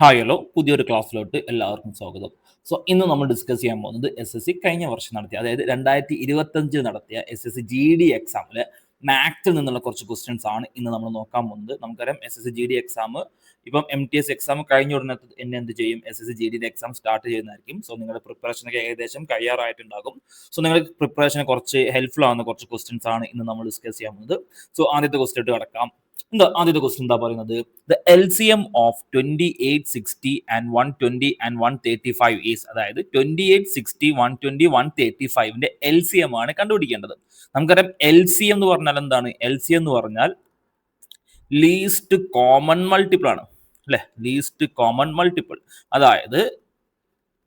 Hi hello പുതിയൊരു ക്ലാസ്സിലോട്ട് എല്ലാവർക്കും സ്വാഗതം. ഇന്ന് നമ്മൾ ഡിസ്കസ് ചെയ്യാൻ പോകുന്നത് എസ് എസ് സി കഴിഞ്ഞ വർഷം നടത്തിയ, അതായത് 2025 നടത്തിയ S S C G D എക്സാമിൽ മാത്സിൽ നിന്നുള്ള കുറച്ച് ക്വസ്റ്റ്യൻസ് ആണ് ഇന്ന് നമ്മൾ നോക്കാൻ പോകുന്നത്. നമുക്കറിയാം S S C G D exam ഇപ്പം MTS എക്സാം കഴിഞ്ഞ ഉടനെ എന്നെ എന്ത് ചെയ്യും, എസ് എസ് സി ജി ഡിയുടെ എക്സാം സ്റ്റാർട്ട് ചെയ്യുന്നതായിരിക്കും. നിങ്ങളുടെ പ്രിപ്പറേഷനൊക്കെ ഏകദേശം കഴിയാറായിട്ടുണ്ടാകും. നിങ്ങൾക്ക് പ്രിപ്പറേഷന് കുറച്ച് ഹെൽപ്ഫുൾ ആവുന്ന കുറച്ച് ക്വസ്റ്റ്യൻസ് ആണ് ഇന്ന് നമ്മൾ ഡിസ്കസ് ചെയ്യാൻ പോകുന്നത്. ആദ്യത്തെ ക്വസ്റ്റ്യൻ കിടക്കാം. ആദ്യത്തെ ക്വസ്റ്റ്യൻ എന്താ പറയുന്നത്, the LCM of 2860 and 120 and 135 is, അതായത് 2860, 120, 135ന്റെ LCM ആണ് കണ്ടുപിടിക്കേണ്ടത്. നമുക്കറിയാം LCM എന്ന് പറഞ്ഞാൽ എന്താണ്? LCM എന്ന് പറഞ്ഞാൽ ലീസ്റ്റ് കോമൺ മൾട്ടിപ്പിൾ ആണ്, അല്ലെ? ലീസ്റ്റ് കോമൺ മൾട്ടിപ്പിൾ, അതായത്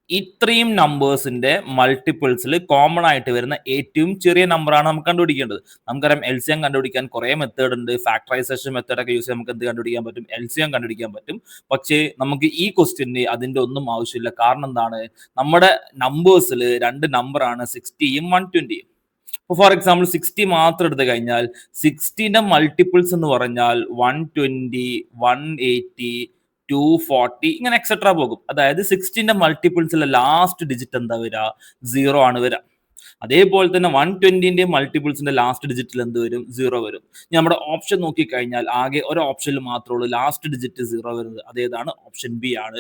ഇത്രയും നമ്പേഴ്സിന്റെ മൾട്ടിപ്പിൾസിൽ കോമൺ ആയിട്ട് വരുന്ന ഏറ്റവും ചെറിയ നമ്പറാണ് നമുക്ക് കണ്ടുപിടിക്കേണ്ടത്. നമുക്കറിയാം LCM കണ്ടുപിടിക്കാൻ കുറെ മെത്തേഡ് ഉണ്ട്. ഫാക്ടറൈസേഷൻ മെത്തേഡ് ഒക്കെ യൂസ് ചെയ്ത് നമുക്ക് എന്ത് കണ്ടുപിടിക്കാൻ പറ്റും? LCM കണ്ടുപിടിക്കാൻ പറ്റും. പക്ഷേ നമുക്ക് ഈ ക്വസ്റ്റ്യന് അതിന്റെ ഒന്നും ആവശ്യമില്ല. കാരണം എന്താണ്? നമ്മുടെ നമ്പേഴ്സിൽ രണ്ട് നമ്പറാണ് 60യും 120യും. ഫോർ എക്സാമ്പിൾ 60 മാത്രം എടുത്തു കഴിഞ്ഞാൽ 60ന്റെ മൾട്ടിപ്പിൾസ് എന്ന് പറഞ്ഞാൽ 120, 180, 240 ഇങ്ങനെ എക്സെട്രാ പോകും. അതായത് 60ന്റെ മൾട്ടിപ്പിൾസിലെ ലാസ്റ്റ് ഡിജിറ്റ് എന്താ വരിക? 0 ആണ് വരിക. അതേപോലെ തന്നെ 120ന്റെ മൾട്ടിപ്പിൾസിന്റെ ലാസ്റ്റ് ഡിജിറ്റിൽ എന്ത് വരും? 0 വരും. നമ്മുടെ ഓപ്ഷൻ നോക്കിക്കഴിഞ്ഞാൽ ആകെ ഒരു ഓപ്ഷനിൽ മാത്രമേ ഉള്ളൂ ലാസ്റ്റ് ഡിജിറ്റ് 0 വരുന്നത്. അതേതാണ്? ഓപ്ഷൻ ബി ആണ്.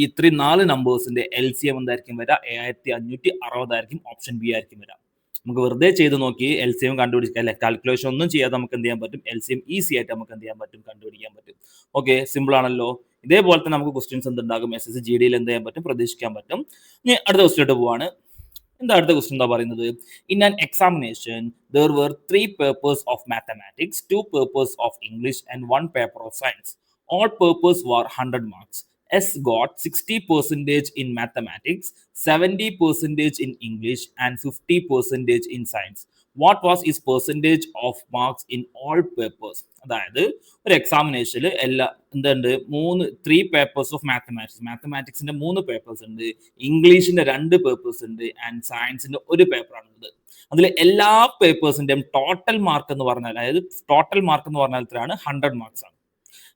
ഇത്രയും 4 നമ്പേഴ്സിന്റെ LCM എന്തായിരിക്കും വരിക? 7560 ആയിരിക്കും. ഓപ്ഷൻ ബി ആയിരിക്കും വരിക. നമുക്ക് വെറുതെ ചെയ്ത് നോക്കി LCM കണ്ടുപിടിക്കാം, അല്ലെ? കാൽക്കുലേഷൻ ഒന്നും ചെയ്യാതെ നമുക്ക് എന്ത് ചെയ്യാൻ പറ്റും? LCM ഈസി ആയിട്ട് നമുക്ക് എന്ത് ചെയ്യാൻ പറ്റും? കണ്ടുപിടിക്കാൻ പറ്റും. ഓക്കെ, സിമ്പിൾ ആണല്ലോ. ഇതേപോലെ തന്നെ നമുക്ക് ക്വസ്റ്റ്യൻസ് എന്തുണ്ടാകും? എസ് എസ് സി ജി ഡിയിൽ എന്ത് ചെയ്യാൻ പറ്റും? പ്രതീക്ഷിക്കാൻ പറ്റും. ഇനി അടുത്ത ക്വസ്റ്റ്യൻ പോവാണ്. അടുത്ത ക്വസ്റ്റ്യൻ എന്താ പറയുന്നത്? In an examination there were 3 papers of mathematics, 2 papers of English and 1 paper of science. All papers were 100 marks. S got 60% in mathematics, 70% in English and 50% in science. What was his percentage of marks in all papers? അതായത് ഒരു എക്സാമിനേഷനിൽ എന്തുണ്ട്? 3 papers of മാത്തമാറ്റിക്സിന്റെ 3 papers ഉണ്ട്, ഇംഗ്ലീഷിന്റെ 2 papers ഉണ്ട് and സയൻസിന്റെ 1 പേപ്പറാണുള്ളത്. അതിൽ എല്ലാ പേപ്പേഴ്സിന്റെയും total mark എന്ന് പറഞ്ഞാൽ, അതായത് ടോട്ടൽ മാർക്ക് എന്ന് പറഞ്ഞാൽ എത്രയാണ്? 100 മാർക്സ് ആണ്.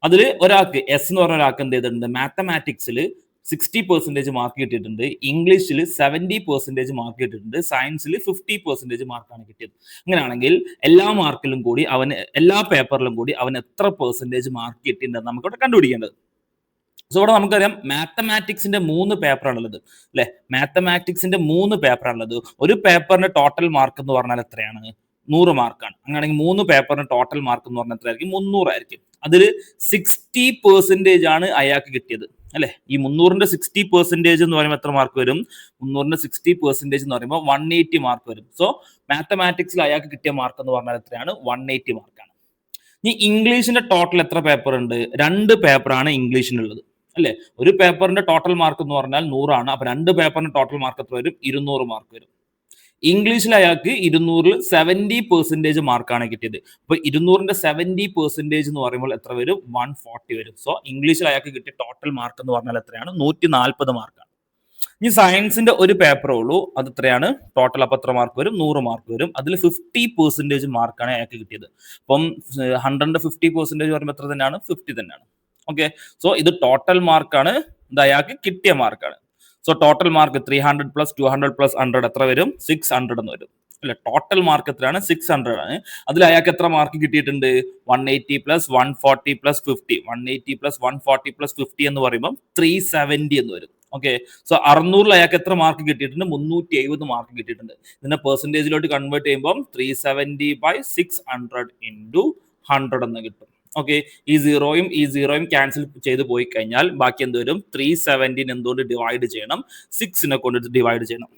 അതിൽ ഒരാൾക്ക് എസ് എന്ന് പറഞ്ഞ ഒരാൾക്ക് എന്ത് ചെയ്തിട്ടുണ്ട്? മാത്തമാറ്റിക്സിൽ 60% മാർക്ക് കിട്ടിയിട്ടുണ്ട്, ഇംഗ്ലീഷിൽ 70% മാർക്ക് കിട്ടിയിട്ടുണ്ട്, സയൻസിൽ 50% മാർക്കാണ് കിട്ടിയത്. അങ്ങനെയാണെങ്കിൽ എല്ലാ മാർക്കിലും കൂടി എല്ലാ പേപ്പറിലും കൂടി അവൻ എത്ര പെർസെന്റേജ് മാർക്ക് കിട്ടിയിട്ടുണ്ടെന്ന് നമുക്കിവിടെ കണ്ടുപിടിക്കേണ്ടത്. ഇവിടെ നമുക്കറിയാം മാത്തമാറ്റിക്സിന്റെ 3 പേപ്പറാണുള്ളത്, അല്ലെ? മാത്തമാറ്റിക്സിന്റെ 3 പേപ്പറാണുള്ളത്. ഒരു പേപ്പറിന്റെ ടോട്ടൽ മാർക്ക് എന്ന് പറഞ്ഞാൽ എത്രയാണ്? 100 മാർക്കാണ്. അങ്ങനെയാണെങ്കിൽ 3 പേപ്പറിന് ടോട്ടൽ മാർക്ക് എന്ന് പറഞ്ഞാൽ എത്രയായിരിക്കും? 300 ആയിരിക്കും. അതിൽ 60% ആണ് അയാൾക്ക് കിട്ടിയത്, അല്ലെ? ഈ 300ന്റെ 60% എന്ന് പറയുമ്പോൾ എത്ര മാർക്ക് വരും? 300ന്റെ 60% എന്ന് പറയുമ്പോൾ 180 മാർക്ക് വരും. മാത്തമാറ്റിക്സിൽ അയാൾക്ക് കിട്ടിയ മാർക്ക് എന്ന് പറഞ്ഞാൽ എത്രയാണ്? 180 മാർക്കാണ്. ഈ ഇംഗ്ലീഷിന്റെ ടോട്ടൽ എത്ര പേപ്പർ ഉണ്ട്? 2 പേപ്പറാണ് ഇംഗ്ലീഷിനുള്ളത്, അല്ലെ? ഒരു പേപ്പറിന്റെ ടോട്ടൽ മാർക്ക് എന്ന് പറഞ്ഞാൽ 100 ആണ്. അപ്പൊ 2 പേപ്പറിന്റെ ടോട്ടൽ മാർക്ക് എത്ര വരും? 200 മാർക്ക് വരും. ഇംഗ്ലീഷിൽ അയാൾക്ക് 200ൽ 70% മാർക്കാണ് കിട്ടിയത്. അപ്പൊ 200ന്റെ 70% എന്ന് പറയുമ്പോൾ എത്ര വരും? 140 വരും. ഇംഗ്ലീഷിൽ അയാൾക്ക് കിട്ടിയ ടോട്ടൽ മാർക്ക് എന്ന് പറഞ്ഞാൽ എത്രയാണ്? 140 മാർക്കാണ്. ഈ സയൻസിന്റെ 1 പേപ്പറേ ഉള്ളൂ, അത് എത്രയാണ് ടോട്ടൽ? അപ്പൊ എത്ര മാർക്ക് വരും? 100 മാർക്ക് വരും. അതിൽ 50% മാർക്കാണ് അയാൾക്ക് കിട്ടിയത്. അപ്പം 100ന്റെ 50% പറയുമ്പോൾ എത്ര തന്നെയാണ്? 50 തന്നെയാണ്. ഓക്കെ, ഇത് ടോട്ടൽ മാർക്കാണ്, ഇത് അയാൾക്ക് കിട്ടിയ മാർക്കാണ്. ടോട്ടൽ മാർക്ക് 300 പ്ലസ് 200 പ്ലസ് 100 എത്ര വരും? 600 എന്ന് വരും, അല്ലെ? ടോട്ടൽ മാർക്ക് എത്രയാണ്? 600 ആണ്. അതിൽ അയാൾക്ക് എത്ര മാർക്ക് കിട്ടിയിട്ടുണ്ട്? 180 പ്ലസ് 140 പ്ലസ് 50, 180 പ്ലസ് 140 പ്ലസ് 50 എന്ന് പറയുമ്പോൾ 370 എന്ന് വരും. ഓക്കെ, 600ൽ അയാൾക്ക് എത്ര മാർക്ക് കിട്ടിയിട്ടുണ്ട്? 370 മാർക്ക് കിട്ടിയിട്ടുണ്ട്. ഇതിന്റെ പെർസെന്റേജിലോട്ട് കൺവേർട്ട് ചെയ്യുമ്പോൾ 370/600 ഇൻറ്റു 100 എന്ന് കിട്ടും. ഓക്കെ, ഈ സീറോയും ക്യാൻസൽ ചെയ്ത് പോയി കഴിഞ്ഞാൽ ബാക്കി എന്ത് വരും? 370 എന്തുകൊണ്ട് ഡിവൈഡ് ചെയ്യണം? 6നെ കൊണ്ട് ഡിവൈഡ് ചെയ്യണം.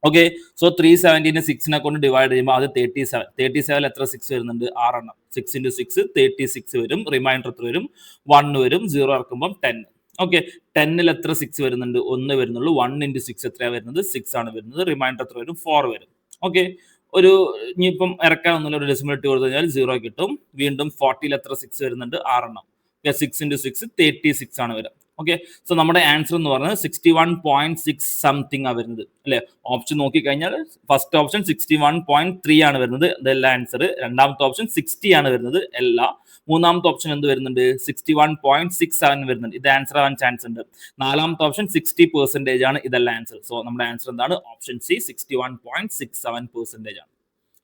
ഓക്കെ, 370 6നെ കൊണ്ട് ഡിവൈഡ് ചെയ്യുമ്പോൾ അത് 37 എത്ര 6 വരുന്നുണ്ട്? 6 എണ്ണം. 6 × 6 36 വരും. റിമൈൻഡർ എത്ര വരും? 1 വരും. 0 ഇറക്കുമ്പോൾ 10. ഓക്കെ, 10ൽ എത്ര 6 വരുന്നുണ്ട്? 1 വരുന്നുള്ളൂ. 1 × 6 എത്രയാണ് വരുന്നത്? 6 ആണ് വരുന്നത്. റിമൈൻഡർ എത്ര വരും? 4 വരും. ഓക്കെ, ഇനിയിപ്പം ഇറക്കാൻ ഒന്നുമില്ല, ഒരു ഡെസിമൽ ഇട്ട് കൊടുത്തു കഴിഞ്ഞാൽ 0 കിട്ടും. വീണ്ടും 40ൽ എത്ര 6 വരുന്നുണ്ട്? 6 എണ്ണം. 6 × 6 36 ആണ് വരിക. ഓക്കെ, സോ നമ്മുടെ ആൻസർ എന്ന് പറയുന്നത് 61.6 സംതിങ് ആ വരുന്നത് അല്ലെ. ഓപ്ഷൻ നോക്കിക്കഴിഞ്ഞാൽ ഫസ്റ്റ് ഓപ്ഷൻ 61.3 ആണ് വരുന്നത്, ഇതെല്ലാം ആൻസർ. രണ്ടാമത്തെ ഓപ്ഷൻ 60 ആണ് വരുന്നത് എല്ലാ. മൂന്നാമത്തെ ഓപ്ഷൻ എന്ത് വരുന്നുണ്ട്, 61.67 വരുന്നുണ്ട്, ഇത് ആൻസർ ആവാൻ ചാൻസ് ഉണ്ട്. നാലാമത്തെ ഓപ്ഷൻ 60% ആണ്, ഇതെല്ലാം ആൻസർ. സോ നമ്മുടെ ആൻസർ എന്താണ്, ഓപ്ഷൻ സി 61.67% ആണ്.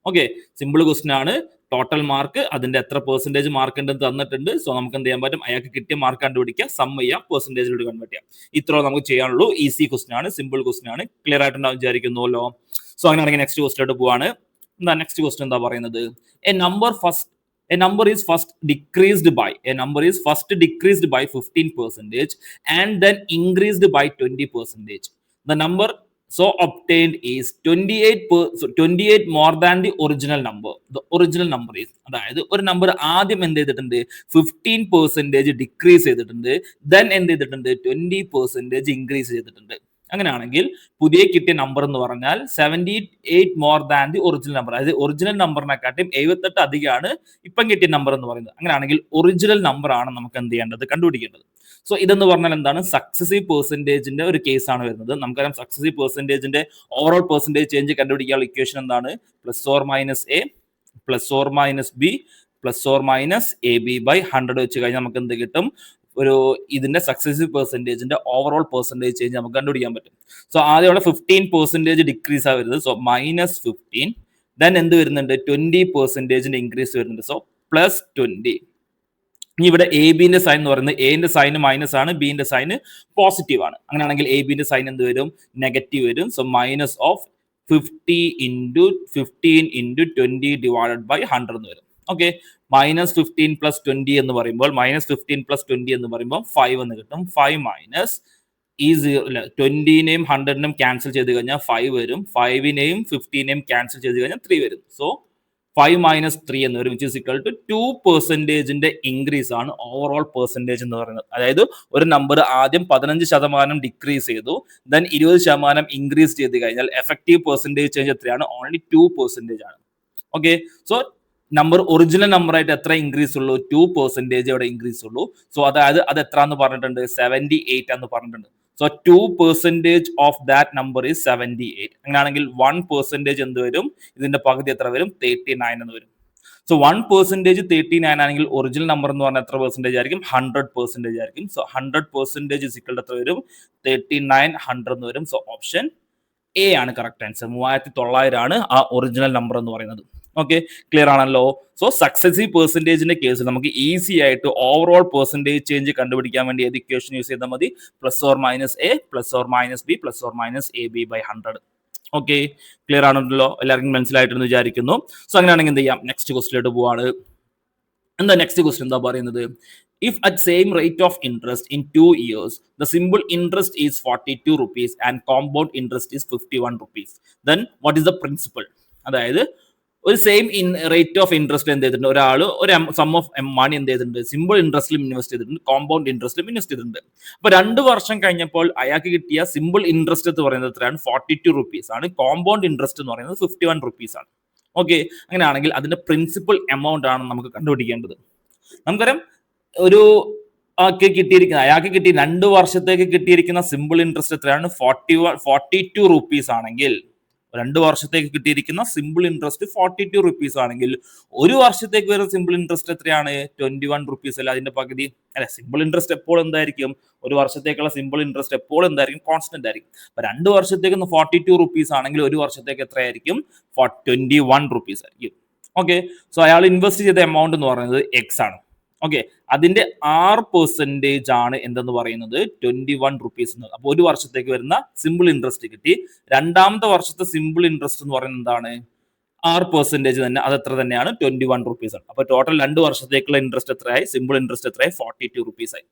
ഓക്കെ, സിമ്പിൾ ക്വസ്റ്റൻ ആണ്. ടോട്ടൽ മാർക്ക് അതിന്റെ എത്ര പെർസെന്റേജ് മാർക്ക് ഉണ്ടെന്ന് തന്നിട്ടുണ്ട്. സോ നമുക്ക് എന്ത് ചെയ്യാൻ പറ്റും, അയാൾക്ക് കിട്ടിയ മാർക്ക് കണ്ടുപിടിക്കുക, സം ചെയ്യാം, പെർസെന്റേജിലോട്ട് കൺവേർട്ട് ചെയ്യാം. ഇത്ര നമുക്ക് ചെയ്യാനുള്ളൂ. ഈസി ക്വസ്റ്റൻ ആണ്, സിമ്പിൾ ക്വസ്റ്റൻ ആണ്. ക്ലിയർ ആയിട്ടുണ്ടാവും വിചാരിക്കുന്നുവല്ലോ. സോ അങ്ങനെയാണെങ്കിൽ നെക്സ്റ്റ് ക്വസ്റ്റിലോട്ട് പോവാണ്. എന്താ നെക്സ്റ്റ് ക്വസ്റ്റൻ എന്താ പറയുന്നത്, A number is first decreased by 15% and then increased by 20%. The number so obtained is 28 more than the original number. The original number is, അതായത് ഒരു number ആദ്യം എന്ത് ചെയ്തിട്ടുണ്ട്, 15% ഡിക്രീസ് ചെയ്തിട്ടുണ്ട്, ദെൻ എന്ത് ചെയ്തിട്ടുണ്ട്, 20% ഇൻക്രീസ് ചെയ്തിട്ടുണ്ട്. അങ്ങനെയാണെങ്കിൽ പുതിയ കിട്ടിയ നമ്പർ എന്ന് പറഞ്ഞാൽ 78 more than the original number, അതായത് ഒറിജിനൽ നമ്പറിനെക്കാട്ടും 78 അധികമാണ് ഇപ്പം കിട്ടിയ നമ്പർ എന്ന് പറയുന്നത്. അങ്ങനെയാണെങ്കിൽ ഒറിജിനൽ നമ്പർ ആണ് നമുക്ക് എന്ത് ചെയ്യേണ്ടത്, കണ്ടുപിടിക്കേണ്ടത്. സോ ഇതെന്ന് പറഞ്ഞാൽ എന്താണ്, സക്സസീവ് പെർസെന്റേജിന്റെ ഒരു കേസ് ആണ് വരുന്നത്. നമുക്കറിയാം സക്സസീവ് പെർസെന്റേജിന്റെ ഓവറോൾ പെർസെന്റേജ് ചേഞ്ച് കണ്ടുപിടിക്കാനുള്ള ഇക്വേഷൻ എന്താണ്, plus or minus A plus or minus B plus or minus A B by 100 വെച്ച് കഴിഞ്ഞാൽ നമുക്ക് എന്ത് കിട്ടും, ഒരു ഇതിന്റെ സക്സസീവ് പെർസെന്റേജിന്റെ ഓവറോൾ പെർസെന്റേജ് ചേഞ്ച് നമുക്ക് കണ്ടുപിടിക്കാൻ പറ്റും. സോ ആദ്യം 15% ഡിക്രീസ് ആ വരുന്നത്, സോ -15. ദെൻ എന്ത് വരുന്നുണ്ട്, 20% ഇൻക്രീസ് വരുന്നുണ്ട്, സോ +20. ഇനി ഇവിടെ എ ബിന്റെ സൈൻ എന്ന് പറയുന്നത്, എന്റെ സൈന് മൈനസ് ആണ്, ബിന്റെ സൈന് പോസിറ്റീവ് ആണ്. അങ്ങനെയാണെങ്കിൽ എ ബിന്റെ സൈൻ എന്ത് വരും, നെഗറ്റീവ് വരും. സോ -50 × 15 × 20 ഡിവൈഡഡ് ബൈ 100 എന്ന് വരും. ഓക്കെ, -15 + 20 എന്ന് പറയുമ്പോൾ 15 + 20 എന്ന് പറയുമ്പോൾ 5 എന്ന് കിട്ടും. 5 മൈനസ് ഈ 20നെയും 100നെയും ക്യാൻസൽ ചെയ്ത് കഴിഞ്ഞാൽ 5 വരും. 5നെയും 15നെയും ക്യാൻസൽ ചെയ്ത് കഴിഞ്ഞാൽ 3 വരും. സോ 5 - 3 എന്ന് വരും, which is equal to 2% increase ആണ് ഓവറോൾ പെർസെന്റേജ് എന്ന് പറയുന്നത്. അതായത് ഒരു നമ്പർ ആദ്യം 15% ഡിക്രീസ് ചെയ്തു, ദെൻ 20% ഇൻക്രീസ് ചെയ്ത് കഴിഞ്ഞാൽ എഫക്റ്റീവ് പെർസെന്റേജ് ചേഞ്ച് എത്രയാണ്, ഓൺലി 2% ആണ്. Okay, so number original number ആയിട്ട് എത്ര ഇൻക്രീസ് ഉള്ളൂ, 2% അവിടെ ഇൻക്രീസ് ഉള്ളൂ. സോ അതായത് അത് എത്ര എന്ന് പറഞ്ഞിട്ടുണ്ട്, 78 എന്ന് പറഞ്ഞിട്ടുണ്ട്. So 2% of that number is 78. അങ്ങനെയാണെങ്കിൽ 1% എന്ത് വരും, ഇതിന്റെ പകുതി എത്ര വരും, 39 എന്ന് വരും. സോ 1% 39 ആണെങ്കിൽ ഒറിജിനൽ നമ്പർ എന്ന് പറഞ്ഞാൽ എത്ര പെർസെന്റേജ് ആയിരിക്കും, 100% ആയിരിക്കും. സോ 100% ഇസ് ഈക്വൽ ടു എത്ര വരും, 39 100 എന്ന് വരും. സോ ഓപ്ഷൻ എ ആണ് കറക്റ്റ് ആൻസർ. 3900 ആണ് ആ ഒറിജിനൽ നമ്പർ എന്ന് പറയുന്നത്. ഓക്കെ, ക്ലിയർ ആണല്ലോ. സോ സക്സസീവ് പെർസെന്റേജിന്റെ കേസിൽ നമുക്ക് ഈസി ആയിട്ട് ഓവറോൾ പെർസെന്റേജ് ചേഞ്ച് കണ്ടുപിടിക്കാൻ വേണ്ടി ഏത് ഇക്വേഷൻ യൂസ് ചെയ്താൽ മതി, plus or minus A plus or minus B plus or minus A B by 100. Okay, clear ആണല്ലോ, എല്ലാവർക്കും മനസ്സിലായിട്ടെന്ന് വിചാരിക്കുന്നു. സോ അങ്ങനെയാണെങ്കിൽ എന്ത് ചെയ്യാം, നെക്സ്റ്റ് ക്വസ്റ്റിലോട്ട് പോവാണ്. എന്താ നെക്സ്റ്റ് ക്വസ്റ്റ്യൻ എന്താ പറയുന്നത്, if at same rate of interest in 2 years the simple interest is 42 rupees and compound interest is 51 rupees, then what is the principle? അതായത് ഒരു സെയിം റേറ്റ് ഓഫ് ഇൻട്രസ്റ്റ് എന്ത് ചെയ്തിട്ടുണ്ട്, ഒരാൾ ഒരു സം ഓഫ് മണി എന്ത് ചെയ്തിട്ടുണ്ട്, സിമ്പിൾ ഇൻട്രസ്റ്റിലും ഇൻവെസ്റ്റ് ചെയ്തിട്ടുണ്ട്, compound ഇൻട്രസ്റ്റിലും invest ചെയ്തിട്ടുണ്ട്. അപ്പൊ 2 വർഷം കഴിഞ്ഞപ്പോൾ അയാൾക്ക് കിട്ടിയ സിമ്പിൾ ഇൻട്രസ്റ്റ് എന്ന് പറയുന്നത് എത്രയാണ്, 42 rupees ആണ്. കോമ്പൗണ്ട് ഇൻട്രസ്റ്റ് എന്ന് പറയുന്നത് 51 rupees ആണ്. ഓക്കെ, അങ്ങനെയാണെങ്കിൽ അതിന്റെ പ്രിൻസിപ്പൽ എമൗണ്ട് ആണ് നമുക്ക് കണ്ടുപിടിക്കേണ്ടത്. നമുക്കറിയാം ഒരു അയാൾക്ക് കിട്ടി 2 വർഷത്തേക്ക് കിട്ടിയിരിക്കുന്ന സിമ്പിൾ ഇൻട്രസ്റ്റ് എത്രയാണ്, 42 rupees ആണെങ്കിൽ, 2 വർഷത്തേക്ക് കിട്ടിയിരിക്കുന്ന സിമ്പിൾ ഇൻട്രസ്റ്റ് 42 rupees ആണെങ്കിൽ, 1 വർഷത്തേക്ക് വരുന്ന സിമ്പിൾ ഇൻട്രസ്റ്റ് എത്രയാണ്, 21 rupees അല്ല, അതിന്റെ പകുതി അല്ലെ. സിമ്പിൾ ഇൻട്രസ്റ്റ് എപ്പോൾ എന്തായിരിക്കും, 1 വർഷത്തേക്കുള്ള സിമ്പിൾ ഇൻട്രസ്റ്റ് എപ്പോൾ എന്തായിരിക്കും, കോൺസ്റ്റന്റ് ആയിരിക്കും. അപ്പൊ 2 വർഷത്തേക്ക് 42 rupees ആണെങ്കിൽ 1 വർഷത്തേക്ക് എത്രയായിരിക്കും, 21 rupees ആയിരിക്കും. ഓക്കെ, സോ അയാൾ ഇൻവെസ്റ്റ് ചെയ്ത എമൗണ്ട് എന്ന് പറയുന്നത് എക്സ് ആണ്. ഓക്കെ, അതിന്റെ 6% ആണ് എന്തെന്ന് പറയുന്നത് 21 rupees എന്ന്. അപ്പൊ 1 വർഷത്തേക്ക് വരുന്ന സിമ്പിൾ ഇൻട്രസ്റ്റ് കിട്ടി. രണ്ടാമത്തെ വർഷത്തെ സിമ്പിൾ ഇൻട്രസ്റ്റ് എന്ന് പറയുന്നത് എന്താണ്, 6% തന്നെ, അത് എത്ര തന്നെയാണ്, 21 rupees ആണ്. അപ്പൊ ടോട്ടൽ 2 വർഷത്തേക്കുള്ള ഇൻട്രസ്റ്റ് എത്രയായി, സിമ്പിൾ ഇൻട്രസ്റ്റ് എത്രയായി, 42 rupees ആയി.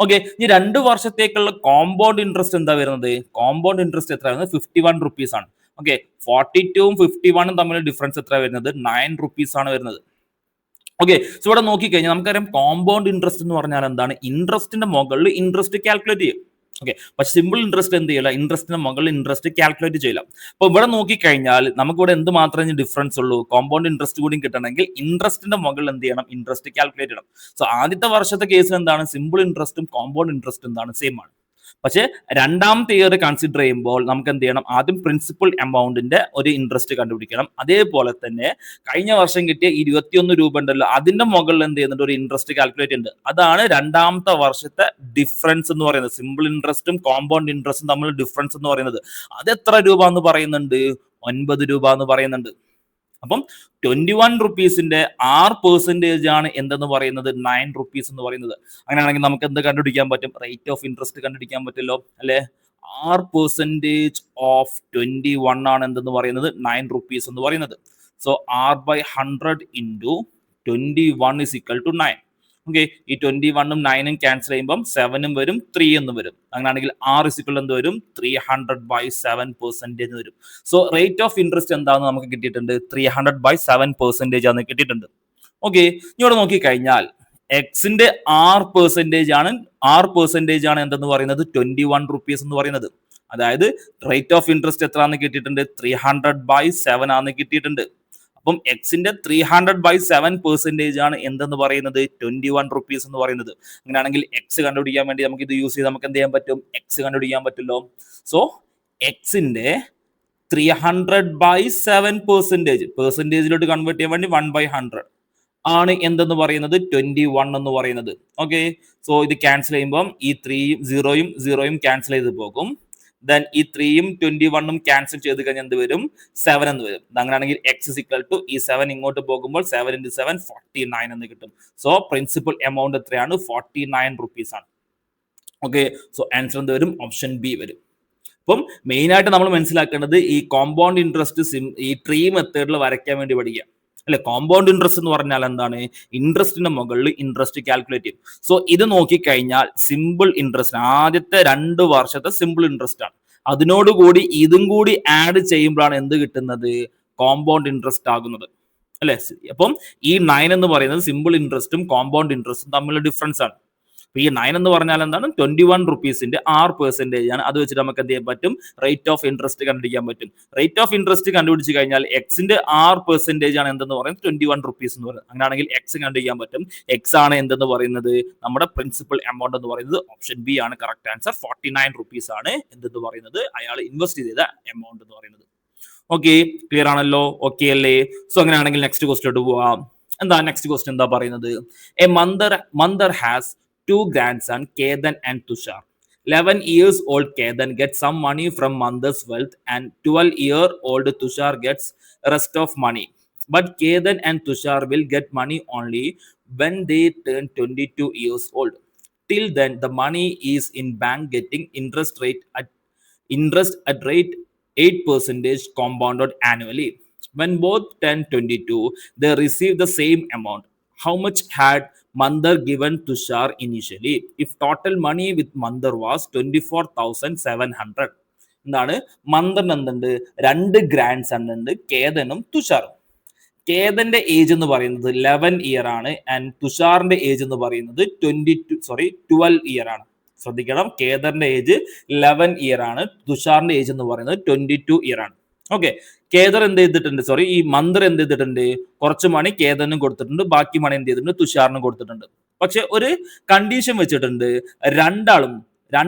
ഓക്കെ, ഇനി 2 വർഷത്തേക്കുള്ള കോമ്പൗണ്ട് ഇൻട്രസ്റ്റ് എന്താ വരുന്നത്, കോമ്പൗണ്ട് ഇൻട്രസ്റ്റ് എത്ര വരുന്നത്, 51 rupees ആണ്. ഓക്കെ, 42ഉം 51ഉം തമ്മിലുള്ള ഡിഫറൻസ് എത്ര വരുന്നത്, 9 rupees ആണ് വരുന്നത്. ഓക്കെ, സോ ഇവിടെ നോക്കിക്കഴിഞ്ഞാൽ നമുക്കറിയാം കോമ്പൗണ്ട് ഇൻട്രസ്റ്റ് എന്ന് പറഞ്ഞാൽ എന്താണ്, ഇൻട്രസ്റ്റിന്റെ മുകളിൽ ഇൻട്രസ്റ്റ് കാൽക്കുലേറ്റ് ചെയ്യും. ഓക്കെ. പക്ഷെ സിമ്പിൾ ഇൻട്രസ്റ്റ് എന്ത് ചെയ്യില്ല, ഇൻട്രസ്റ്റിന് മുകളിൽ ഇൻട്രസ്റ്റ് കാൽക്കുലേറ്റ് ചെയ്യില്ല. അപ്പൊ ഇവിടെ നോക്കിക്കഴിഞ്ഞാൽ നമുക്കിവിടെ എന്ത് മാത്രമേ ഡിഫറൻസ് ഉള്ളൂ, കോമ്പൗണ്ട് ഇൻട്രസ്റ്റ് കൂടി കിട്ടണമെങ്കിൽ ഇൻട്രസ്റ്റിന്റെ മുകളിൽ എന്ത് ചെയ്യണം, ഇൻട്രസ്റ്റ് കാൽക്കുലേറ്റ് ചെയ്യണം. സോ ആദ്യത്തെ വർഷത്തെ കേസിൽ എന്താണ്, സിമ്പിൾ ഇൻട്രസ്റ്റും കോമ്പൗണ്ട് ഇൻട്രസ്റ്റും എന്താണ്, സെയിം ആണ്. പക്ഷെ രണ്ടാമത്തെ ഇയർ കൺസിഡർ ചെയ്യുമ്പോൾ നമുക്ക് എന്ത് ചെയ്യണം, ആദ്യം പ്രിൻസിപ്പൽ എമൗണ്ടിന്റെ ഒരു ഇൻട്രസ്റ്റ് കണ്ടുപിടിക്കണം. അതേപോലെ തന്നെ കഴിഞ്ഞ വർഷം കിട്ടിയ 21 രൂപ ഉണ്ടല്ലോ, അതിന്റെ മുകളിൽ എന്ത് ചെയ്യുന്നുണ്ട്, ഒരു ഇൻട്രസ്റ്റ് കാൽക്കുലേറ്റ് ഉണ്ട്. അതാണ് രണ്ടാമത്തെ വർഷത്തെ ഡിഫറൻസ് എന്ന് പറയുന്നത്. സിമ്പിൾ ഇൻട്രസ്റ്റും കോമ്പൗണ്ട് ഇൻട്രസ്റ്റും തമ്മിൽ ഡിഫറൻസ് എന്ന് പറയുന്നത് അത് എത്ര രൂപ എന്ന് പറയുന്നുണ്ട്, 9 രൂപ എന്ന് പറയുന്നുണ്ട്. അപ്പം 21 റുപ്പീസിന്റെ 6% ആണ് എന്തെന്ന് പറയുന്നത്, 9 റുപ്പീസ് എന്ന് പറയുന്നത്. അങ്ങനെയാണെങ്കിൽ നമുക്ക് എന്ത് കണ്ടുപിടിക്കാൻ പറ്റും, റേറ്റ് ഓഫ് ഇൻട്രസ്റ്റ് കണ്ടുപിടിക്കാൻ പറ്റുമല്ലോ അല്ലെ. 6% ഓഫ് 21 ആണ് എന്തെന്ന് പറയുന്നത്, 9 റുപ്പീസ് എന്ന് പറയുന്നത്. So R/100 into 21 is equal to 9. Okay, ഈ 21ഉം 9ഉം ക്യാൻസൽ ചെയ്യുമ്പോൾ 7ഉം വരും, 3 എന്നും വരും. അങ്ങനെയാണെങ്കിൽ R ഇസ് ഈക്വൽ എന്ത് വരും, 300/7% വരും. സോ റേറ്റ് ഓഫ് ഇൻട്രസ്റ്റ് എന്താണെന്ന് നമുക്ക് കിട്ടിയിട്ടുണ്ട്, 300/7% ആണ് കിട്ടിയിട്ടുണ്ട്. ഓക്കെ, ഇവിടെ നോക്കിക്കഴിഞ്ഞാൽ എക്സിന്റെ R% ആണ് എന്തെന്ന് പറയുന്നത്, 21 റുപ്പീസ് എന്ന് പറയുന്നത്. അതായത് റേറ്റ് ഓഫ് ഇൻട്രസ്റ്റ് എത്ര ആണെന്ന് കിട്ടിയിട്ടുണ്ട്, 300/7 ആണെന്ന് കിട്ടിയിട്ടുണ്ട്. അപ്പം എക്സിന്റെ 300/7% ആണ് എന്തെന്ന് പറയുന്നത്, 21 റുപ്പീസ് എന്ന് പറയുന്നത്. അങ്ങനെയാണെങ്കിൽ എക്സ് കണ്ടുപിടിക്കാൻ വേണ്ടി നമുക്ക് ഇത് യൂസ് ചെയ്ത് നമുക്ക് എന്ത് ചെയ്യാൻ പറ്റും, എക്സ് കണ്ടുപിടിക്കാൻ പറ്റുമല്ലോ. സോ എക്സിന്റെ 300/7% പെർസെന്റേജിലോട്ട് കൺവേർട്ട് ചെയ്യാൻ വേണ്ടി 1/100 ആണ് എന്തെന്ന് പറയുന്നത്, 21 എന്ന് പറയുന്നത്. ഓക്കെ, സോ ഇത് ക്യാൻസൽ ചെയ്യുമ്പോൾ ഈ 3യും 0യും ക്യാൻസൽ ചെയ്ത് പോകും. ദെൻ ഈ 3യും 21ഉം ക്യാൻസൽ ചെയ്ത് കഴിഞ്ഞാൽ എന്ത് വരും, 7 എന്ന് വരും. അങ്ങനെയാണെങ്കിൽ എക്സ് ഇസ് ഈക്വൽ ടു ഈ 7 ഇങ്ങോട്ട് പോകുമ്പോൾ 7 × 7 49 എന്ന് കിട്ടും. സോ പ്രിൻസിപ്പൽ എമൗണ്ട് എത്രയാണ്, 49 റുപ്പീസ് ആണ്. ഓക്കെ, സോ ആൻസർ എന്ത് വരും, ഓപ്ഷൻ ബി വരും. അപ്പം മെയിൻ ആയിട്ട് നമ്മൾ മനസ്സിലാക്കേണ്ടത് ഈ കോമ്പൗണ്ട് ഇൻട്രസ്റ്റ് ഈ ട്രീ മെത്തേഡിൽ വരയ്ക്കാൻ വേണ്ടി പഠിക്കുക അല്ലെ. കോമ്പൗണ്ട് ഇൻട്രസ്റ്റ് എന്ന് പറഞ്ഞാൽ എന്താണ്, ഇൻട്രസ്റ്റിന്റെ മുകളിൽ ഇൻട്രസ്റ്റ് കാൽക്കുലേറ്റ് ചെയ്യും. സോ ഇത് നോക്കിക്കഴിഞ്ഞാൽ സിമ്പിൾ ഇൻട്രസ്റ്റ് ആദ്യത്തെ 2 വർഷത്തെ സിമ്പിൾ ഇൻട്രസ്റ്റ് ആണ്. അതിനോടുകൂടി ഇതും കൂടി ആഡ് ചെയ്യുമ്പോഴാണ് എന്ത് കിട്ടുന്നത്, കോമ്പൗണ്ട് ഇൻട്രസ്റ്റ് ആകുന്നത് അല്ലെ. അപ്പം ഈ 9 എന്ന് പറയുന്നത് സിമ്പിൾ ഇൻട്രസ്റ്റും കോമ്പൗണ്ട് ഇൻട്രസ്റ്റും തമ്മിലുള്ള ഡിഫറൻസ് ആണ്. ഈ 9 എന്ന് പറഞ്ഞാൽ എന്താണ്, 21 റുപ്പീസിന്റെ 6% ആണ്. അത് വെച്ചിട്ട് നമുക്ക് എന്ത് ചെയ്യാൻ പറ്റും, റേറ്റ് ഓഫ് ഇൻട്രസ്റ്റ് കണ്ടുപിടിക്കാൻ പറ്റും. റേറ്റ് ഓഫ് ഇൻട്രസ്റ്റ് കണ്ടുപിടിച്ച് കഴിഞ്ഞാൽ എക്സിന്റെ 6% ആണ് എന്തെന്ന് പറയുന്നത്, 21 റുപ്പീസ് എന്ന് പറയുന്നത്. അങ്ങനെയാണെങ്കിൽ എക്സ് കണ്ടുപിടിക്കാൻ പറ്റും. എക്സ് ആണ് എന്തെന്ന് പറയുന്നത്, നമ്മുടെ പ്രിൻസിപ്പൽ എമൗണ്ട് എന്ന് പറയുന്നത്. ഓപ്ഷൻ ബി ആണ് കറക്റ്റ് ആൻസർ. 49 റുപ്പീസ് ആണ് എന്തെന്ന് പറയുന്നത്, അയാൾ ഇൻവെസ്റ്റ് ചെയ്ത എമൗണ്ട് എന്ന് പറയുന്നത്. ഓക്കെ, ക്ലിയർ ആണല്ലോ, ഓക്കെ അല്ലേ. സോ അങ്ങനെയാണെങ്കിൽ നെക്സ്റ്റ് ക്വസ്റ്റ്യൻ പോവാം. എന്താ നെക്സ്റ്റ് ക്വസ്റ്റ്യൻ എന്താ പറയുന്നത്, A Mantar has 2 grandsons, Kedan and Tushar. 11 years old Kedan gets some money from Mandar's wealth and 12-year-old Tushar gets rest of money. But Kedan and Tushar will get money only when they turn 22 years old. Till then, the money is in bank getting interest at rate 8% compounded annually. When both turn 22, they receive the same amount. How much had Mandar given Tushar initially? If total money with Mandar was 24,700. എന്താണ്, മന്ദറിന് എന്തുണ്ട്, 2 grand sun ഉണ്ട്, കേതനും തുഷാറും. കേതന്റെ age എന്ന് പറയുന്നത് 11 year ആണ് and തുഷാറിന്റെ age എന്ന് പറയുന്നത് 12 year ആണ്. ശ്രദ്ധിക്കണം, കേദറിന്റെ ഏജ് 11 ഇയർ ആണ്, തുഷാറിന്റെ ഏജ് എന്ന് പറയുന്നത് 22 ഇയർ ആണ്. ഓക്കെ, കേദർ എന്ത് ചെയ്തിട്ടുണ്ട്, ഈ മന്ദർ എന്ത് ചെയ്തിട്ടുണ്ട്, കുറച്ച് മണി കേദറിനും കൊടുത്തിട്ടുണ്ട്, ബാക്കി മണി എന്ത് ചെയ്തിട്ടുണ്ട്, തുഷാറിനും കൊടുത്തിട്ടുണ്ട്. പക്ഷെ ഒരു കണ്ടീഷൻ വെച്ചിട്ടുണ്ട്, രണ്ടാളും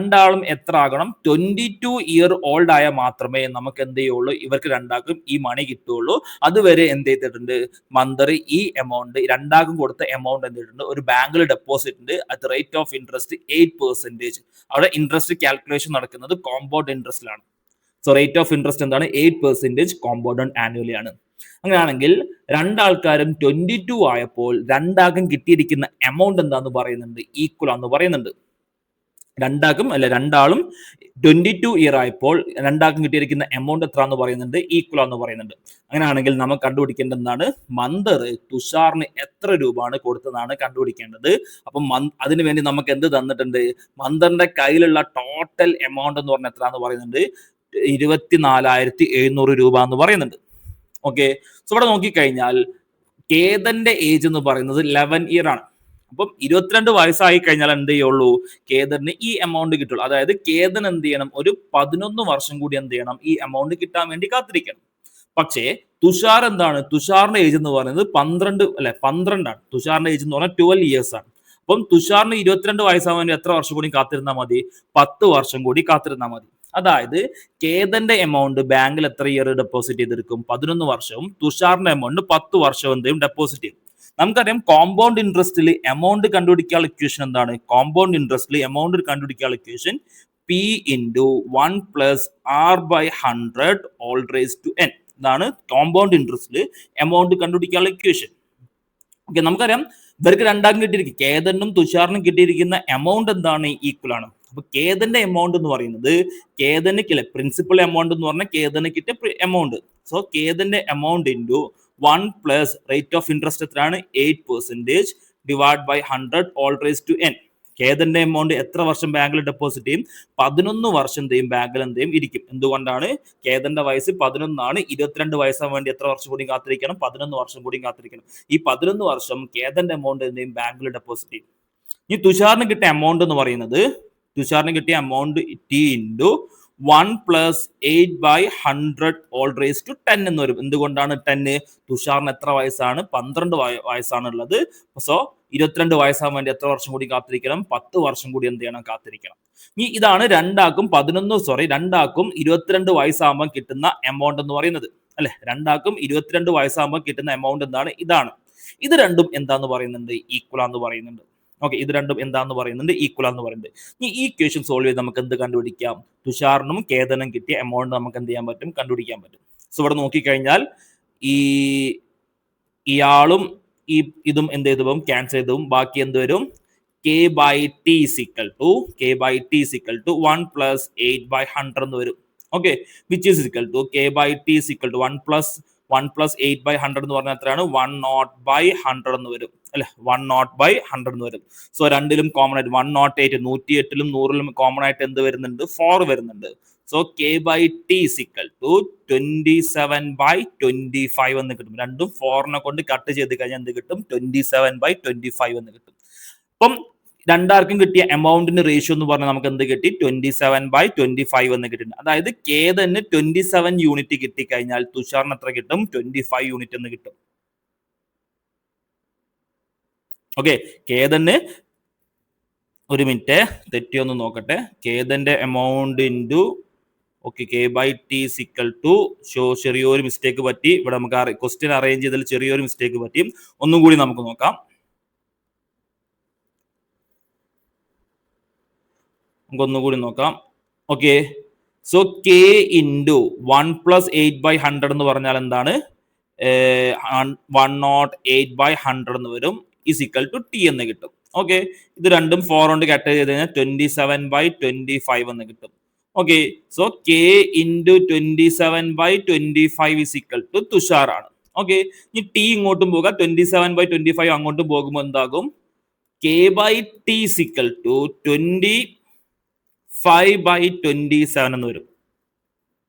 എത്ര ആകണം, 22 ഇയർ ഓൾഡ് ആയാൽ മാത്രമേ നമുക്ക് എന്ത് ചെയ്യുള്ളൂ, ഇവർക്ക് രണ്ടാൾക്കും ഈ മണി കിട്ടുള്ളൂ. അതുവരെ എന്ത് ചെയ്തിട്ടുണ്ട്, മന്ദർ ഈ എമൗണ്ട് രണ്ടാൾക്കും കൊടുത്ത എമൗണ്ട് എന്ത് ചെയ്തിട്ടുണ്ട്, ഒരു ബാങ്കിൽ ഡെപ്പോസിറ്റ് ഉണ്ട് അറ്റ് റേറ്റ് ഓഫ് ഇൻട്രസ്റ്റ് 8%. അവിടെ ഇൻട്രസ്റ്റ് കാൽക്കുലേഷൻ നടക്കുന്നത് കോമ്പൗണ്ട് ഇൻട്രസ്റ്റിലാണ്. സോ റേറ്റ് ഓഫ് ഇൻട്രസ്റ്റ് എന്താണ്, 8% കോമ്പൗണ്ടഡ് ആനുവലി ആണ്. അങ്ങനെയാണെങ്കിൽ രണ്ടാൾക്കാരും 22 ആയപ്പോൾ രണ്ടാൾക്കും കിട്ടിയിരിക്കുന്ന എമൗണ്ട് എന്താന്ന് പറയുന്നുണ്ട്, ഈക്വൽ ആണെന്ന് പറയുന്നുണ്ട്. രണ്ടാളും 22 ഇയർ ആയപ്പോൾ രണ്ടാൾക്കും കിട്ടിയിരിക്കുന്ന എമൗണ്ട് എത്ര എന്ന് പറയുന്നുണ്ട്, ഈക്വൽ എന്ന് പറയുന്നുണ്ട്. അങ്ങനെയാണെങ്കിൽ നമുക്ക് കണ്ടുപിടിക്കേണ്ടത് എന്താണ്, മന്ദർ തുഷാറിന് എത്ര രൂപയാണ് കൊടുത്തതാണ് കണ്ടുപിടിക്കേണ്ടത്. അപ്പം അതിനു വേണ്ടി നമുക്ക് എന്ത് തന്നിട്ടുണ്ട്, മന്ദറിന്റെ കയ്യിലുള്ള ടോട്ടൽ എമൗണ്ട് എന്ന് പറഞ്ഞാൽ എത്ര എന്ന് പറയുന്നുണ്ട്, 24,700 രൂപ എന്ന് പറയുന്നുണ്ട്. ഓക്കെ, സോ ഇവിടെ നോക്കിക്കഴിഞ്ഞാൽ കേതന്റെ ഏജ് എന്ന് പറയുന്നത് 11 ഇയർ ആണ്. അപ്പം 22 വയസ്സായി കഴിഞ്ഞാൽ എന്ത് ചെയ്യുള്ളൂ, കേദറിന് ഈ എമൗണ്ട് കിട്ടുള്ളൂ. അതായത് കേദൻ എന്ത് ചെയ്യണം, ഒരു 11 വർഷം കൂടി എന്ത് ചെയ്യണം, ഈ എമൗണ്ട് കിട്ടാൻ വേണ്ടി കാത്തിരിക്കണം. പക്ഷേ തുഷാർ എന്താണ്, തുഷാറിന്റെ ഏജ് എന്ന് പറയുന്നത് 12 ആണ്. തുഷാറിന്റെ ഏജ് എന്ന് പറഞ്ഞാൽ 12 ഇയേഴ്സ് ആണ്. അപ്പം തുഷാറിന് 22 വയസ്സാവാൻ വേണ്ടി എത്ര വർഷം കൂടി കാത്തിരുന്നാൽ മതി, 10 വർഷം കൂടി കാത്തിരുന്നാൽ മതി. അതായത് കേദന്റെ എമൗണ്ട് ബാങ്കിൽ എത്ര ഇയർ ഡെപ്പോസിറ്റ് ചെയ്തെടുക്കും, 11 വർഷവും. തുഷാറിന്റെ എമൗണ്ട് 10 വർഷവും എന്തെയും ഡെപ്പോസിറ്റ് ചെയ്യും. നമുക്കറിയാം കോമ്പൗണ്ട് ഇൻട്രസ്റ്റിൽ എമൗണ്ട് കണ്ടുപിടിക്കാനുള്ള ഇക്വേഷൻ എന്താണ്, കോമ്പൗണ്ട് ഇൻട്രസ്റ്റിൽ എമൗണ്ട് കണ്ടുപിടിക്കാനുള്ള equation P into 1 plus R by 100 all raised to n. ഇതാണ് കോമ്പൗണ്ട് ഇൻട്രസ്റ്റിൽ എമൗണ്ട് കണ്ടുപിടിക്കാനുള്ള ഇക്വേഷൻ. ഓക്കെ, നമുക്കറിയാം ഇവർക്ക് രണ്ടാക്കും കിട്ടിയിരിക്കും, കേദനും തുഷാറിനും കിട്ടിയിരിക്കുന്ന എമൗണ്ട് എന്താണ്, ഈക്വൽ ആണ്. അപ്പൊ കേദന്റെ എമൗണ്ട് എന്ന് പറയുന്നത്, കേദന് പ്രിൻസിപ്പൽ എമൗണ്ട് എന്ന് പറഞ്ഞാൽ കേദന് കിട്ടിയ എമൗണ്ട്. സോ കേദന്റെ amount into 1 plus rate of interest എത്രയാണ്, 8% divide by 100 whole raise to n. കേദന്റെ എമൗണ്ട് എത്ര വർഷം ബാങ്കിൽ ഡെപ്പോസിറ്റ് ചെയ്യും, 11 വർഷം ബാങ്കിൽ എന്തെയും ഇരിക്കും. എന്തുകൊണ്ടാണ്, കേദന്റെ വയസ്സ് 11 ആണ്. 22 വയസ്സാൻ വേണ്ടി എത്ര വർഷം കൂടി കാത്തിരിക്കണം, 11 വർഷം കൂടി കാത്തിരിക്കണം. ഈ 11 വർഷം കേദന്റെ എമൗണ്ട് എന്തെയും ബാങ്കിൽ ഡെപ്പോസിറ്റ് ചെയ്യും. ഈ തുഷാറിന് കിട്ടിയ എമൗണ്ട് എന്ന് പറയുന്നത്, തുഷാറിന് കിട്ടിയ amount T into 1 plus 8 by 100 whole raise to 10 എന്ന് വരും. എന്തുകൊണ്ടാണ് 10? തുഷാറിന് എത്ര വയസ്സാണ്, 12 വയസ്സാണ് ഉള്ളത്. സോ 22 വയസ്സാൻ വേണ്ടി എത്ര വർഷം കൂടി കാത്തിരിക്കണം, 10 വർഷം കൂടി എന്ത് ചെയ്യണം, കാത്തിരിക്കണം. ഇതാണ് രണ്ടാക്കും 22 വയസ്സാകുമ്പോൾ കിട്ടുന്ന എമൗണ്ട് എന്ന് പറയുന്നത്, അല്ലെ? രണ്ടാക്കും 22 വയസ്സാകുമ്പോൾ കിട്ടുന്ന എമൗണ്ട് എന്താണ്, ഇതാണ്. ഇത് രണ്ടും എന്താന്ന് പറയുന്നുണ്ട്, ഈക്വൽ ആന്ന് പറയുന്നുണ്ട്. ഓക്കെ, ഇത് രണ്ടും എന്താന്ന് പറയുന്നുണ്ട്, ഈക്വൽ ആന്ന് പറയുന്നുണ്ട്. ഈ ഇക്വേഷൻ സോൾവ് ചെയ്ത് നമുക്ക് എന്ത് കണ്ടുപിടിക്കാം, തുഷാറിനും കേദനും കിട്ടിയ എമൗണ്ട് നമുക്ക് എന്ത് ചെയ്യാൻ പറ്റും, കണ്ടുപിടിക്കാൻ പറ്റും. സോ ഇവിടെ നോക്കിക്കഴിഞ്ഞാൽ ഇയാളും ഇതും എന്ത് ചെയ്തു പോകും, ക്യാൻസൽ ചെയ്തു പോകും. ബാക്കി എന്ത് വരും, k/t is equal to 1 plus 8 by 100 എന്ന് വരും. Okay, which is equal to k/t is equal to 1 plus 8 by 100 എന്ന് പറഞ്ഞാൽ എത്രയാണ്, 100/100 എന്ന് വരും, അല്ലെ? 100/100 എന്ന് വരും. സോ രണ്ടിലും കോമൺ ആയിട്ട് 108, 108ലും 100ലും കോമൺ ആയിട്ട് എന്ത് വരുന്നുണ്ട്, 4 വരുന്നുണ്ട്. So k/t is equal to 27/25 എന്ന് കിട്ടും. രണ്ടും 4നെ കൊണ്ട് കട്ട് ചെയ്ത് കഴിഞ്ഞാൽ എന്ത് കിട്ടും, 27/25 എന്ന് കിട്ടും. അപ്പം രണ്ടാർക്കും കിട്ടിയ എമൗണ്ടിന്റെ റേഷ്യോ എന്ന് പറഞ്ഞാൽ നമുക്ക് എന്ത് കിട്ടി, 27/25 എന്ന് കിട്ടുന്നുണ്ട്. അതായത് കേദന് 27 യൂണിറ്റ് കിട്ടിക്കഴിഞ്ഞാൽ തുഷാറിന് എത്ര കിട്ടും, 25 യൂണിറ്റ് എന്ന് കിട്ടും. ഓക്കെ, കേദന്, ഒരു മിനിറ്റ് തെറ്റിയൊന്ന് നോക്കട്ടെ, കേദന്റെ amount into, okay, k/t is equal to, ചെറിയൊരു മിസ്റ്റേക്ക് പറ്റി ഇവിടെ, നമുക്ക് ക്വസ്റ്റ്യൻ അറേഞ്ച് ചെയ്തതിൽ ചെറിയൊരു മിസ്റ്റേക്ക് പറ്റി. ഒന്നും കൂടി നമുക്ക് നോക്കാം. നമുക്കൊന്നുകൂടി നോക്കാം. Okay, so k into 1 plus 8/100 എന്ന് പറഞ്ഞാൽ എന്താണ്, 108/100 എന്ന് വരും, ഈസ് ഈക്വൽ ടു t എന്ന് കിട്ടും. ഓക്കെ, ഇത് രണ്ടും 4 കൊണ്ട് കട്ട് ചെയ്ത് കഴിഞ്ഞാൽ 27/25 എന്ന് കിട്ടും. Okay, so k into 27/25 is equal to Tushar ആണ്. ഓക്കെ, ഇനി t ഇങ്ങോട്ടും പോകുക, 27/25 അങ്ങോട്ടും പോകുമ്പോൾ എന്താകും, k/t ഈസ് ഈക്വൽ ടു 25/27 എന്ന് വരും,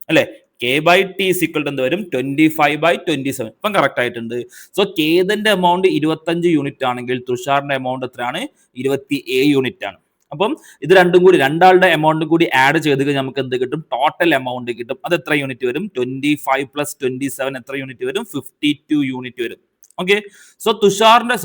അല്ലെ? k/t ഈസ് ഈക്വൽ ടു എന്ത് വരും, 25/27. ഇപ്പം കറക്റ്റ് ആയിട്ടുണ്ട്. സോ കേദന്റെ എമൗണ്ട് 25 യൂണിറ്റ് ആണെങ്കിൽ തുഷാറിന്റെ എമൗണ്ട് എത്രയാണ്, 27 യൂണിറ്റ് ആണ്. അപ്പം ഇത് രണ്ടും കൂടി, രണ്ടാളുടെ എമൗണ്ട് കൂടി ആഡ് ചെയ്ത് കഴിഞ്ഞാൽ നമുക്ക് എന്ത് കിട്ടും, ടോട്ടൽ എമൗണ്ട് കിട്ടും. അത് എത്ര യൂണിറ്റ് വരും, 25 + 27 എത്ര യൂണിറ്റ് വരും, 52 യൂണിറ്റ് വരും. ഓക്കെ, സോ തുഷാറിന്റെ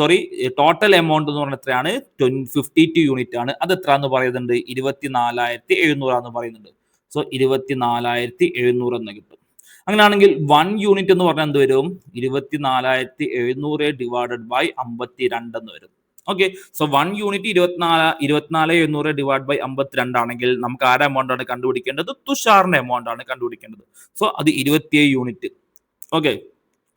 ടോട്ടൽ എമൗണ്ട് എന്ന് പറഞ്ഞാൽ എത്രയാണ്, 52 യൂണിറ്റ് ആണ്. അത് എത്ര എന്ന് പറയുന്നുണ്ട്, 24,700 എന്ന് പറയുന്നുണ്ട്. സോ 24,700 എന്ന് കിട്ടും. അങ്ങനെയാണെങ്കിൽ 1 യൂണിറ്റ് എന്ന് പറഞ്ഞാൽ എന്ത് വരും, 24,700 ഡിവൈഡഡ് ബൈ 52 എന്ന് വരും. Okay, so 1 unit 24,700 divide by 52 ആണെങ്കിൽ നമുക്ക് ആരുടെ എമൗണ്ട് ആണ് കണ്ടുപിടിക്കേണ്ടത്, തുഷാറിന്റെ എമൗണ്ട് ആണ് കണ്ടുപിടിക്കേണ്ടത്. സോ അത് 27 യൂണിറ്റ്. ഓക്കെ,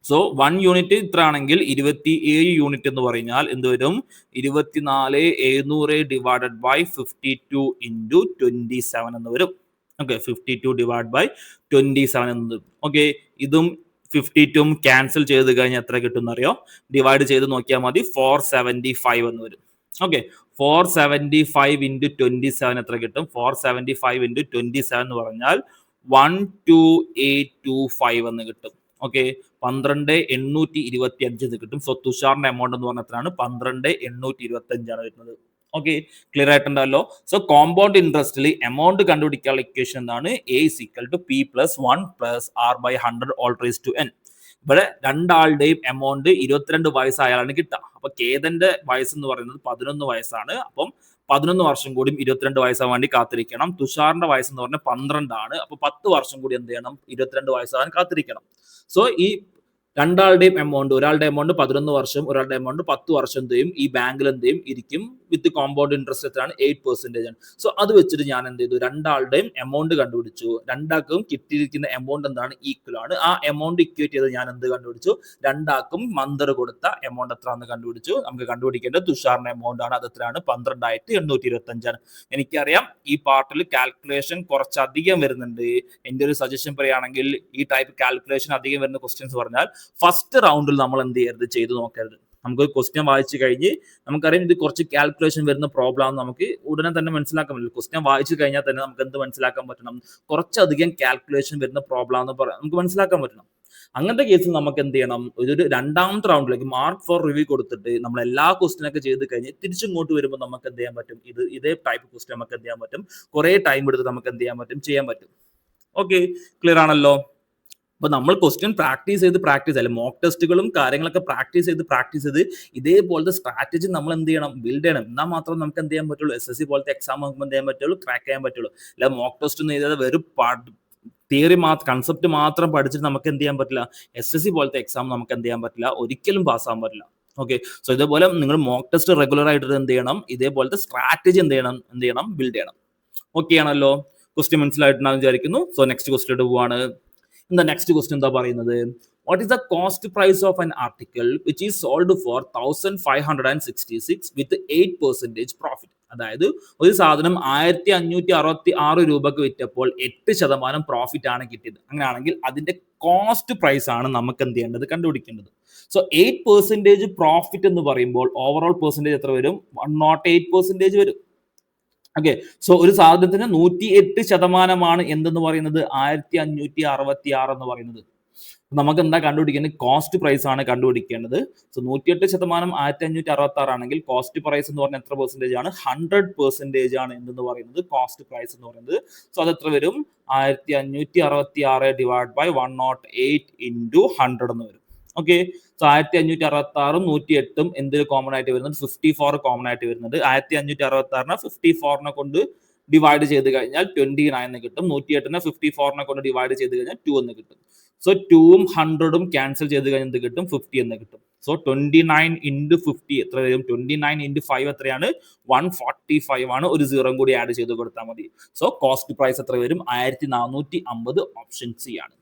സോ 1 യൂണിറ്റ് ഇത്ര ആണെങ്കിൽ 27 യൂണിറ്റ് എന്ന് പറഞ്ഞാൽ എന്ത് വരും, 24,700 ഡിവൈഡഡ് ബൈ 52 ഇൻറ്റു 27 എന്ന് വരും. ഓക്കെ, 52 ഡിവൈഡ് ബൈ 27 എന്ന് വരും. ഓക്കെ, ഇതും 52 ക്യാൻസൽ ചെയ്ത് കഴിഞ്ഞാൽ എത്ര കിട്ടും എന്നറിയോ, ഡിവൈഡ് ചെയ്ത് നോക്കിയാൽ മതി, 475 എന്ന് വരും. ഓക്കെ, 475 ഇൻറ്റു 27 എത്ര കിട്ടും, 475 ഇൻറ്റു 27 എന്ന് പറഞ്ഞാൽ 12825 എന്ന് കിട്ടും. ഓക്കെ, 12,825 എന്ന് കിട്ടും. സോ തുഷാറിന്റെ എമൗണ്ട് എന്ന് പറഞ്ഞാൽ എത്രയാണ്? 12,825 ആണ് വരുന്നത്. ഓക്കെ, ക്ലിയർ ആയിട്ടുണ്ടല്ലോ. സോ കോമ്പൗണ്ട് ഇൻട്രസ്റ്റിൽ എമൗണ്ട് കണ്ടുപിടിക്കാനുള്ള ഇക്വേഷൻ എന്താണ്? A is equal to P plus 1 plus R by 100 all raised to n. ഇവിടെ രണ്ടാളുടെയും എമൗണ്ട് 22 വയസ്സായാലാണ് കിട്ടുക. അപ്പൊ കേതന്റെ വയസ്സ് എന്ന് പറയുന്നത് 11 വയസ്സാണ്. അപ്പം 11 വർഷം കൂടി 22 വയസ്സാൻ വേണ്ടി കാത്തിരിക്കണം. തുഷാറിന്റെ വയസ്സ് എന്ന് പറഞ്ഞാൽ 12 ആണ്. അപ്പൊ 10 വർഷം കൂടി എന്ത് ചെയ്യണം? 22 വയസ്സാകാൻ കാത്തിരിക്കണം. സോ ഈ രണ്ടാളുടെയും എമൗണ്ട്, ഒരാളുടെ എമൗണ്ട് 11 വർഷം, ഒരാളുടെ എമൗണ്ട് 10 വർഷം എന്തെയും ഈ ബാങ്കിൽ എന്തെയും ഇരിക്കും വിത്ത് കോമ്പൗണ്ട് ഇൻട്രസ്റ്റ് എത്രയാണ്? 8% ആണ്. സോ അത് വെച്ചിട്ട് ഞാൻ എന്ത് ചെയ്തു? രണ്ടാളുടെയും എമൗണ്ട് കണ്ടുപിടിച്ചു. രണ്ടാൾക്കും കിട്ടിയിരിക്കുന്ന എമൗണ്ട് എന്താണ്? ഈക്വൽ ആണ്. ആ എമൗണ്ട് ഇക്വേറ്റ് ചെയ്ത് ഞാൻ എന്ത് കണ്ടുപിടിച്ചു? രണ്ടാൾക്കും മന്ദർ കൊടുത്ത എമൗണ്ട് എത്രയാണെന്ന് കണ്ടുപിടിച്ചു. നമുക്ക് കണ്ടുപിടിക്കേണ്ടത് തുഷാറിന്റെ എമൗണ്ട് ആണ്. അത് എത്രയാണ്? 12,825 ആണ്. എനിക്കറിയാം ഈ പാർട്ടിൽ കാൽക്കുലേഷൻ കുറച്ചധികം വരുന്നുണ്ട്. എൻ്റെ ഒരു സജഷൻ പറയുകയാണെങ്കിൽ ഈ ടൈപ്പ് കാൽക്കുലേഷൻ അധികം വരുന്ന ക്വസ്റ്റ്യൻസ് പറഞ്ഞാൽ ഫസ്റ്റ് റൗണ്ടിൽ നമ്മൾ എന്ത് ചെയ്യരുത്? ചെയ്ത് നോക്കരുത്. നമുക്ക് ക്വസ്റ്റ്യൻ വായിച്ചു കഴിഞ്ഞ് നമുക്കറിയാം ഇത് കുറച്ച് കാൽക്കുലേഷൻ വരുന്ന പ്രോബ്ലം ആണ്. നമുക്ക് ഉടനെ തന്നെ മനസ്സിലാക്കാൻ പറ്റില്ല. ക്വസ്റ്റ്യൻ വായിച്ചു കഴിഞ്ഞാൽ തന്നെ നമുക്ക് എന്ത് മനസ്സിലാക്കാൻ പറ്റണം? കുറച്ചധികം കാൽക്കുലേഷൻ വരുന്ന പ്രോബ്ലം എന്ന് നമുക്ക് മനസ്സിലാക്കാൻ പറ്റണം. അങ്ങനത്തെ കേസിൽ നമുക്ക് എന്ത് ചെയ്യണം? ഇതൊരു രണ്ടാമത്തെ റൗണ്ടിലേക്ക് മാർക്ക് ഫോർ റിവ്യൂ കൊടുത്തിട്ട് നമ്മൾ എല്ലാ ക്വസ്റ്റ്യനൊക്കെ ചെയ്ത് കഴിഞ്ഞ് തിരിച്ചിങ്ങോട്ട് വരുമ്പോൾ നമുക്ക് എന്ത് ചെയ്യാൻ പറ്റും? ഇതേ ടൈപ്പ് ക്വസ്റ്റ്യൻ നമുക്ക് എന്ത് ചെയ്യാൻ പറ്റും? കുറെ ടൈം എടുത്ത് നമുക്ക് എന്ത് ചെയ്യാൻ പറ്റും? ചെയ്യാൻ പറ്റും. ഓക്കെ, ക്ലിയർ ആണല്ലോ. അപ്പൊ നമ്മൾ ക്വസ്റ്റ്യൻ പ്രാക്ടീസ് ചെയ്ത് അല്ലെ മോക്ക് ടെസ്റ്റുകളും കാര്യങ്ങളൊക്കെ പ്രാക്ടീസ് ചെയ്ത് ഇതേപോലത്തെ സ്ട്രാറ്റജി നമ്മൾ എന്ത് ചെയ്യണം? ബിൽഡ് ചെയ്യണം. എന്നാൽ മാത്രം നമുക്ക് എന്ത് ചെയ്യാൻ പറ്റുള്ളൂ? SSC പോലത്തെ എക്സാം നമുക്ക് എന്ത് ചെയ്യാൻ പറ്റുള്ളൂ? ക്രാക്ക് ചെയ്യാൻ പറ്റുള്ളൂ. അല്ല മോക്ക് ടെസ്റ്റ് ഒന്നും ചെയ്താൽ വെറും തിയറി കൺസെപ്റ്റ് മാത്രം പഠിച്ചിട്ട് നമുക്ക് എന്ത് ചെയ്യാൻ പറ്റില്ല? SSC പോലത്തെ എക്സാം നമുക്ക് എന്ത് ചെയ്യാൻ പറ്റില്ല? ഒരിക്കലും പാസ്സാകാൻ പറ്റില്ല. ഓക്കെ, സോ ഇതേപോലെ നിങ്ങൾ മോക്ക് ടെസ്റ്റ് റെഗുലർ ആയിട്ട് എന്ത് ചെയ്യണം? ഇതേപോലത്തെ സ്ട്രാറ്റജി എന്ത് ചെയ്യണം? ബിൽഡ് ചെയ്യണം. ഓക്കെ ആണല്ലോ. ക്വസ്റ്റ്യൻ മനസ്സിലായിട്ടുണ്ടാകും വിചാരിക്കുന്നു. സോ നെക്സ്റ്റ് ക്വസ്റ്റ്യൻ പോവാണ്. The next question എന്താ പറയുന്നത്? What is the cost price of an article which is sold for 1,566 with 8% profit? അതായത് ഒരു സാധനം 1,566 രൂപക്ക് വിറ്റപ്പോൾ 8% പ്രോഫിറ്റ് ആണ് കിട്ടിയത്. അങ്ങനെയാണെങ്കിൽ അതിന്റെ കോസ്റ്റ് പ്രൈസ് ആണ് നമുക്ക് എന്ത് ചെയ്യേണ്ടത്? കണ്ടുപിടിക്കേണ്ടത്. സോ 8% പ്രോഫിറ്റ് എന്ന് പറയുമ്പോൾ ഓവറോൾ പെർസെന്റേജ് എത്ര വരും? 108% വരും. ഓക്കെ, സോ ഒരു സാധനത്തിന് 108% എന്തെന്ന് പറയുന്നത്? 1,566 എന്ന് പറയുന്നത്. നമുക്ക് എന്താ കണ്ടുപിടിക്കേണ്ടത്? കോസ്റ്റ് പ്രൈസ് ആണ് കണ്ടുപിടിക്കേണ്ടത്. സോ 108% 1,566 ആണെങ്കിൽ കോസ്റ്റ് പ്രൈസ് എന്ന് പറഞ്ഞാൽ എത്ര പെർസെന്റേജ് ആണ്? 100% ആണ് എന്തെന്ന് പറയുന്നത്? കോസ്റ്റ് പ്രൈസ് എന്ന് പറയുന്നത്. സോ അത് എത്ര വരും? 1,566 ഡിവൈഡ് ബൈ 108 ഇൻറ്റു 100 എന്ന് വരും. ഓക്കെ, സോ 1,566 108 എന്തിൽ കോമൺ ആയിട്ട് വരുന്നത്? 54 കോമൺ ആയിട്ട് വരുന്നത്. 1,566 54 കൊണ്ട് ഡിവൈഡ് ചെയ്ത് കഴിഞ്ഞാൽ 29 എന്ന് കിട്ടും. 108 54 കൊണ്ട് ഡിവൈഡ് ചെയ്ത് കഴിഞ്ഞാൽ 2 എന്ന് കിട്ടും. സോ 2ഉം 100ഉം ക്യാൻസൽ ചെയ്ത് കഴിഞ്ഞാൽ എന്ത് കിട്ടും? 50 എന്ന് കിട്ടും. സോ 29 ഇൻറ്റു 50 എത്ര വരും? 29 ഇൻറ്റു 5 എത്രയാണ്? 145 ആണ്. ഒരു 0 കൂടി ആഡ് ചെയ്ത് കൊടുത്താൽ മതി. സോ കോസ്റ്റ് പ്രൈസ് എത്ര വരും? 1,450. ഓപ്ഷൻ സി ആണ്.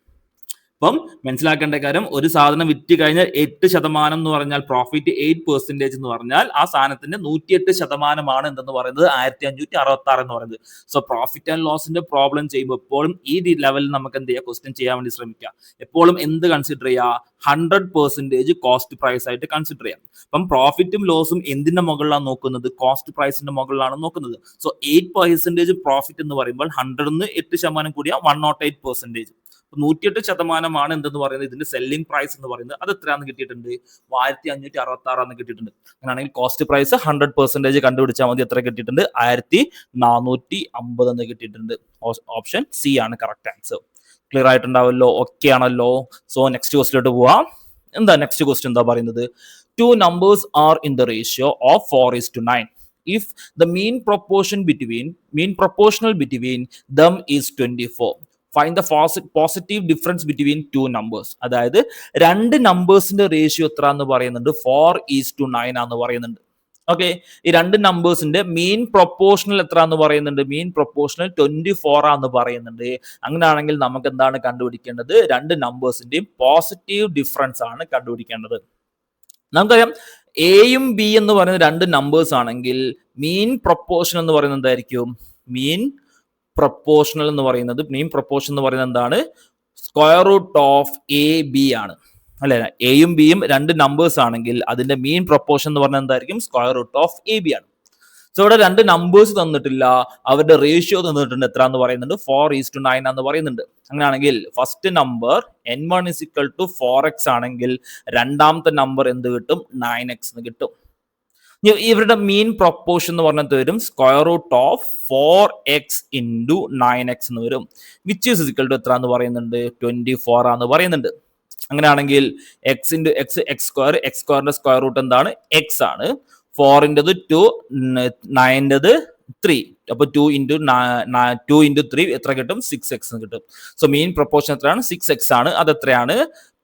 അപ്പം മനസ്സിലാക്കേണ്ട കാര്യം, ഒരു സാധനം വിറ്റ് കഴിഞ്ഞാൽ 8% എന്ന് പറഞ്ഞാൽ പ്രോഫിറ്റ് 8% എന്ന് പറഞ്ഞാൽ ആ സാധനത്തിന്റെ 108% എന്തെന്ന് പറയുന്നത്? 1,566 എന്ന് പറയുന്നത്. സോ പ്രോഫിറ്റ് ആൻഡ് ലോസിന്റെ പ്രോബ്ലം ചെയ്യുമ്പോൾ എപ്പോഴും ഈ ലെവലിൽ നമുക്ക് എന്ത് ചെയ്യുക? ക്വസ്റ്റ്യൻ ചെയ്യാൻ വേണ്ടി ശ്രമിക്കുക. എപ്പോഴും എന്ത് കൺസിഡർ ചെയ്യുക? 100% കോസ്റ്റ് പ്രൈസ് ആയിട്ട് കൺസിഡർ ചെയ്യാം. അപ്പം പ്രോഫിറ്റും ലോസും എന്തിന്റെ മുകളിലാണ് നോക്കുന്നത്? കോസ്റ്റ് പ്രൈസിന്റെ മുകളിലാണ് നോക്കുന്നത്. സോ 8% പ്രോഫിറ്റ് എന്ന് പറയുമ്പോൾ 100ന്ന് 8% കൂടിയ 108%. 108% എന്തെന്ന് പറയുന്നത്? ഇതിന്റെ സെല്ലിംഗ് പ്രൈസ് എന്ന് പറയുന്നത്. അത് എത്രയാണെന്ന് കിട്ടിയിട്ടുണ്ട്? 1,566 കിട്ടിയിട്ടുണ്ട്. അങ്ങനെയാണെങ്കിൽ കോസ്റ്റ് പ്രൈസ് 100% കണ്ടുപിടിച്ചാൽ മതി. എത്ര കിട്ടിയിട്ടുണ്ട്? 1,450 എന്ന് കിട്ടിയിട്ടുണ്ട്. ഓപ്ഷൻ സി ആണ് കറക്റ്റ് ആൻസർ. ക്ലിയർ ആയിട്ടുണ്ടാവല്ലോ? ഓക്കെ ആണല്ലോ. സോ നെക്സ്റ്റ് ക്വസ്റ്റ്യനിലോട്ട് പോവാം. എന്താ നെക്സ്റ്റ് ക്വസ്റ്റ്യൻ എന്താ പറയുന്നത്? 2 numbers are in the ratio of 4:9. If the mean proportional between them is 24. Find the positive difference between 2 numbers. അതായത് രണ്ട് നമ്പേഴ്സിന്റെ റേഷ്യോ എത്ര എന്ന് പറയുന്നുണ്ട്? 4:9 ആണെന്ന് പറയുന്നുണ്ട്. ഓക്കെ, ഈ രണ്ട് നമ്പേഴ്സിന്റെ മീൻ പ്രൊപ്പോർഷണൽ എത്ര എന്ന് പറയുന്നുണ്ട്? മീൻ പ്രൊപ്പോർഷണൽ 24 ആണെന്ന് പറയുന്നുണ്ട്. അങ്ങനെയാണെങ്കിൽ നമുക്ക് എന്താണ് കണ്ടുപിടിക്കേണ്ടത്? രണ്ട് നമ്പേഴ്സിന്റെയും പോസിറ്റീവ് ഡിഫറൻസ് ആണ് കണ്ടുപിടിക്കേണ്ടത്. നമുക്കറിയാം എയും ബി എന്ന് പറയുന്ന രണ്ട് നമ്പേഴ്സ് ആണെങ്കിൽ മീൻ പ്രൊപ്പോർഷൻ എന്ന് പറയുന്നത് എന്തായിരിക്കും? മീൻ പ്രൊപ്പോർഷൻ എന്ന് പറയുന്നത് എന്താണ്? Square root of A B ആണ് അല്ലെ? എയും ബിയും രണ്ട് നമ്പേഴ്സ് ആണെങ്കിൽ അതിന്റെ മീൻ പ്രൊപ്പോർഷൻ എന്ന് പറഞ്ഞാൽ എന്തായിരിക്കും? Square root of A B ആണ്. സോ ഇവിടെ രണ്ട് നമ്പേഴ്സ് തന്നിട്ടില്ല, അവരുടെ റേഷ്യോ തന്നിട്ടുണ്ട്. എത്ര എന്ന് പറയുന്നുണ്ട്? 4:9 എന്ന് പറയുന്നുണ്ട്. അങ്ങനെയാണെങ്കിൽ ഫസ്റ്റ് നമ്പർ n1 = 4x ആണെങ്കിൽ രണ്ടാമത്തെ നമ്പർ എന്ത് കിട്ടും? 9x എന്ന് കിട്ടും. ഇവരുടെ മീൻ പ്രൊപ്പോർഷൻ എന്ന് പറഞ്ഞത് വരും √4x × 9x എന്ന് വരും, വിച്ച് ഈസ് ഇക്വൽ ടു എത്ര എന്ന് പറയുന്നുണ്ട്? 24 ആണെന്ന് പറയുന്നുണ്ട്. അങ്ങനെയാണെങ്കിൽ x × x, x², x² square root എന്താണ്? x ആണ്. 4 2, 9 3. അപ്പൊ 2 × 3 എത്ര കിട്ടും? 6x എന്ന് കിട്ടും. സോ മീൻ പ്രൊപ്പോർഷൻ എത്രയാണ്? 6x ആണ്. അത് എത്രയാണ്?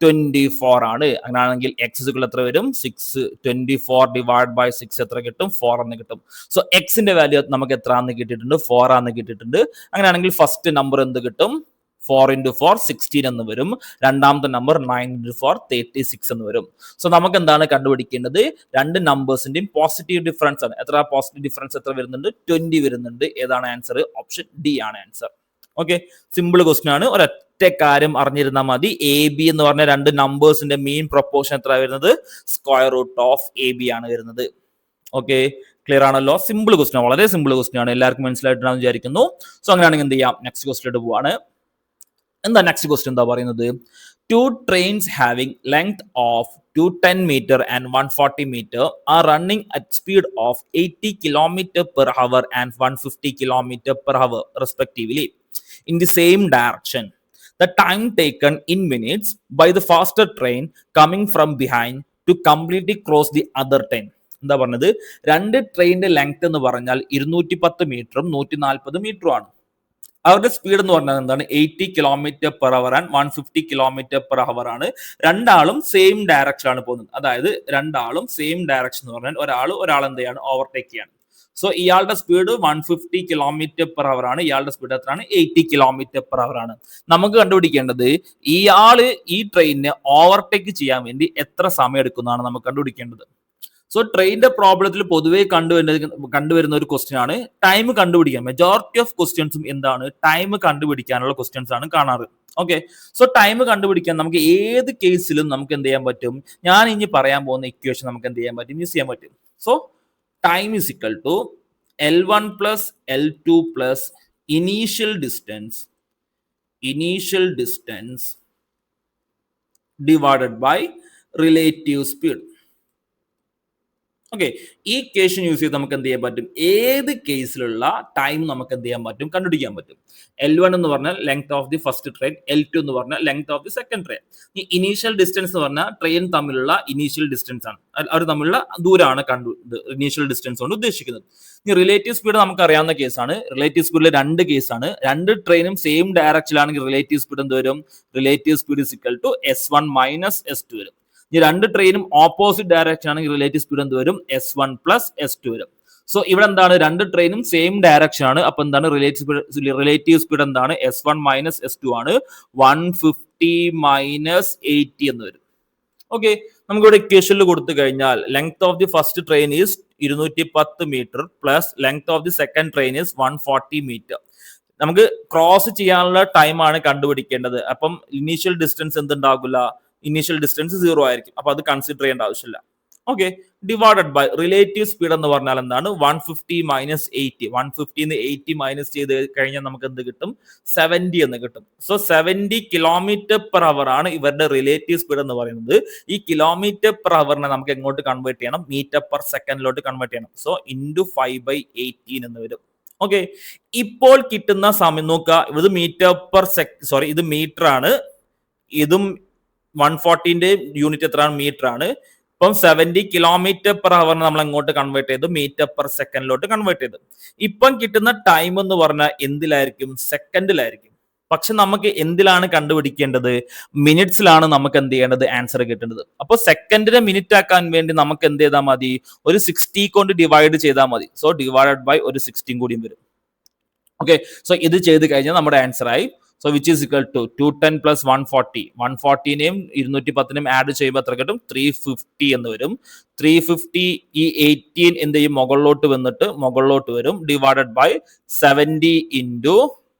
24 ആണ്. അങ്ങനെയാണെങ്കിൽ x എത്ര വരും? 6. 24 / 6 എത്ര കിട്ടും? 4 എന്ന് കിട്ടും. സോ എക്സിന്റെ വാല്യൂ നമുക്ക് എത്ര ആണെന്ന് കിട്ടിയിട്ടുണ്ട്? 4 ആണെന്ന് കിട്ടിയിട്ടുണ്ട്. അങ്ങനെയാണെങ്കിൽ ഫസ്റ്റ് നമ്പർ എന്ത് കിട്ടും? 4 × 4 16 എന്ന് വരും. രണ്ടാമത്തെ നമ്പർ 9 × 4 36 എന്ന് വരും. സോ നമുക്ക് എന്താണ് കണ്ടുപിടിക്കേണ്ടത്? രണ്ട് നമ്പേഴ്സിന്റെയും പോസിറ്റീവ് ഡിഫറൻസ് ആണ്. എത്ര പോസിറ്റീവ് ഡിഫറൻസ് എത്ര വരുന്നുണ്ട്? 20 വരുന്നുണ്ട്. ഏതാണ് ആൻസർ? ഓപ്ഷൻ ഡി ആണ് ആൻസർ. ഓക്കെ, സിമ്പിൾ ക്വസ്റ്റ്യൻ ആണ്. ഒരൊറ്റ കാര്യം അറിഞ്ഞിരുന്നാൽ മതി. AB എന്ന് പറഞ്ഞ രണ്ട് നമ്പേഴ്സിന്റെ മീൻ പ്രൊപ്പോർഷൻ എത്ര വരുന്നത്? √AB ആണ് വരുന്നത്. ഓക്കെ, ക്ലിയർ ആണല്ലോ? സിമ്പിൾ ക്വസ്റ്റ്യൻ, വളരെ സിമ്പിൾ ക്വസ്റ്റ്യൻ ആണ്. എല്ലാവർക്കും മനസ്സിലായിട്ടുണ്ടെന്ന് വിചാരിക്കുന്നു. സോ അങ്ങനെയാണെങ്കിൽ എന്ത് ചെയ്യാം? നെക്സ്റ്റ് ക്വസ്റ്റ്യൻ പോവാണ്. എന്താ നെക്സ്റ്റ് ക്വസ്റ്റ്യൻ എന്താ പറയുന്നത്? 2 trains having length of 210 meter and 140 meter are running at speed of 80 km/h and 150 km/h respectively in the same direction. The time taken in minutes by the faster train coming from behind to completely cross the other train. എന്താ പറഞ്ഞത്? രണ്ട് ട്രെയിനിന്റെ length എന്ന് പറഞ്ഞാൽ 210 മീറ്ററും 140 മീറ്ററും ആണ്. അവരുടെ സ്പീഡ് എന്ന് പറഞ്ഞാൽ എന്താണ്? 80 km/h ആൻഡ് 150 km/h ആണ്. രണ്ടാളും സെയിം ഡയറക്ഷൻ ആണ് പോകുന്നത്. അതായത് രണ്ടാളും സെയിം ഡയറക്ഷൻ എന്ന് പറഞ്ഞാൽ ഒരാൾ എന്ത് ചെയ്യാണ്? ഓവർടേക്ക് ചെയ്യാണ്. സോ ഇയാളുടെ സ്പീഡ് 150 km/h ആണ്, ഇയാളുടെ സ്പീഡ് എത്രയാണ്? 80 km/h ആണ്. നമുക്ക് കണ്ടുപിടിക്കേണ്ടത് ഇയാള് ഈ ട്രെയിനിനെ ഓവർടേക്ക് ചെയ്യാൻ വേണ്ടി എത്ര സമയം എടുക്കുന്നതാണ് നമുക്ക് കണ്ടുപിടിക്കേണ്ടത്. സോ ട്രെയിനിന്റെ പ്രോബ്ലത്തിൽ പൊതുവെ കണ്ടുവരുന്ന ഒരു ക്വസ്റ്റ്യൻ ആണ് ടൈം കണ്ടുപിടിക്കാൻ. മെജോറിറ്റി ഓഫ് ക്വസ്റ്റ്യൻസും എന്താണ്? ടൈം കണ്ടുപിടിക്കാനുള്ള ക്വസ്റ്റ്യൻസ് ആണ് കാണാറ്. ഓക്കെ, സോ ടൈം കണ്ടുപിടിക്കാൻ നമുക്ക് ഏത് കേസിലും നമുക്ക് എന്ത് ചെയ്യാൻ പറ്റും? ഞാൻ ഇനി പറയാൻ പോകുന്ന ഇക്വേഷൻ നമുക്ക് എന്ത് ചെയ്യാൻ പറ്റും? യൂസ് ചെയ്യാൻ പറ്റും. So time is equal to L1 + L2 + initial distance divided by relative speed. Okay, ഈ ഇക്വേഷൻ യൂസ് ചെയ്ത് നമുക്ക് എന്ത് ചെയ്യാൻ പറ്റും? ഏത് കേസിലുള്ള ടൈം നമുക്ക് എന്ത് ചെയ്യാൻ പറ്റും? കണ്ടുപിടിക്കാൻ പറ്റും. L1 എന്ന് പറഞ്ഞാൽ length of the first train, L2 എന്ന് പറഞ്ഞാൽ length of the second train. ഈ ഇനീഷ്യൽ ഡിസ്റ്റൻസ് എന്ന് പറഞ്ഞാൽ ട്രെയിൻ തമ്മിലുള്ള ഇനീഷ്യൽ ഡിസ്റ്റൻസ് ആണ്, അവർ തമ്മിലുള്ള ദൂരമാണ് ഇനീഷ്യൽ ഡിസ്റ്റൻസ് കൊണ്ട് ഉദ്ദേശിക്കുന്നത്. ഈ റിലേറ്റീവ് സ്പീഡ് നമുക്ക് അറിയാവുന്ന കേസാണ്. റിലേറ്റീവ് സ്പീഡിൽ രണ്ട് കേസാണ്. രണ്ട് ട്രെയിനും സെയിം ഡയറക്ഷനിലാണെങ്കിൽ റിലേറ്റീവ് സ്പീഡ് എന്ത് വരും? Relative speed is equal to S1 - S2 വരും. ഈ രണ്ട് ട്രെയിനും ഓപ്പോസിറ്റ് ഡയറക്ഷൻ ആണെങ്കിൽ റിലേറ്റീവ് സ്പീഡ് എന്ത് വരും? S1 + S2 വരും. സോ ഇവിടെ എന്താണ്? രണ്ട് ട്രെയിനും സെയിം ഡയറക്ഷൻ ആണ്. അപ്പൊ എന്താണ്? റിലേറ്റീവ് സ്പീഡ് എന്താണ്? S1 - S2 ആണ്. 150 - 80 എന്ന് വരും. ഓക്കെ, നമുക്കിവിടെ ഇക്വേഷനിൽ കൊടുത്തു കഴിഞ്ഞാൽ length of the first train is 210 metre plus length of the second train is 140 metre. നമുക്ക് ക്രോസ് ചെയ്യാനുള്ള ടൈം ആണ് കണ്ടുപിടിക്കേണ്ടത്. അപ്പം ഇനീഷ്യൽ ഡിസ്റ്റൻസ് എന്തുണ്ടാകില്ല? ഇനീഷ്യൽ ഡിസ്റ്റൻസ് 0 ആയിരിക്കും. അപ്പൊ അത് കൺസിഡർ ചെയ്യേണ്ട ആവശ്യമില്ല. Okay, divided by relative speed എന്ന് പറഞ്ഞാൽ എന്താണ്? 150 - 80. 150 80 മൈനസ് ചെയ്ത് കഴിഞ്ഞാൽ നമുക്ക് എന്ത് കിട്ടും? 70 എന്ന് കിട്ടും. സോ 70 km/h ആണ് ഇവരുടെ റിലേറ്റീവ് സ്പീഡ് എന്ന് പറയുന്നത്. ഈ km/h നമുക്ക് എങ്ങോട്ട് കൺവേർട്ട് ചെയ്യണം? m/s കൺവേർട്ട് ചെയ്യണം. സോ × 5/18 എന്ന് വരും. ഓക്കെ, ഇപ്പോൾ കിട്ടുന്ന സമയം നോക്കുക. ഇത് ഇത് മീറ്റർ ആണ്. ഇതും 140ന്റെ യൂണിറ്റ് എത്രയാണ്? മീറ്റർ ആണ്. ഇപ്പം 70 km/h നമ്മൾ എങ്ങോട്ട് കൺവേർട്ട് ചെയ്തു? m/s കൺവേർട്ട് ചെയ്തു. ഇപ്പം കിട്ടുന്ന ടൈം എന്ന് പറഞ്ഞാൽ എന്തിലായിരിക്കും? സെക്കൻഡിലായിരിക്കും. പക്ഷെ നമുക്ക് എന്തിലാണ് കണ്ടുപിടിക്കേണ്ടത്? മിനിറ്റ്സിലാണ് നമുക്ക് എന്ത് ചെയ്യേണ്ടത്? ആൻസർ കിട്ടേണ്ടത്. അപ്പോൾ സെക്കൻഡിനെ മിനിറ്റ് ആക്കാൻ വേണ്ടി നമുക്ക് എന്ത് ചെയ്താൽ മതി? ഒരു 60 കൊണ്ട് ഡിവൈഡ് ചെയ്താൽ മതി. സോ ഡിവൈഡഡ് ബൈ ഒരു 16 കൂടിയും വരും. ഓക്കെ, സോ ഇത് ചെയ്ത് കഴിഞ്ഞാൽ നമ്മുടെ ആൻസർ ആയി. So which is equal to 210 plus 140. 140നെയും 210നെയും add ചെയ്യുമ്പോൾ എത്ര കിട്ടും? 350 എന്ന് വരും. 350 ഈ 18 എന്ത് ചെയ്യും? മുകളിലോട്ട് വരും. ഡിവൈഡഡ് ബൈ 70 ×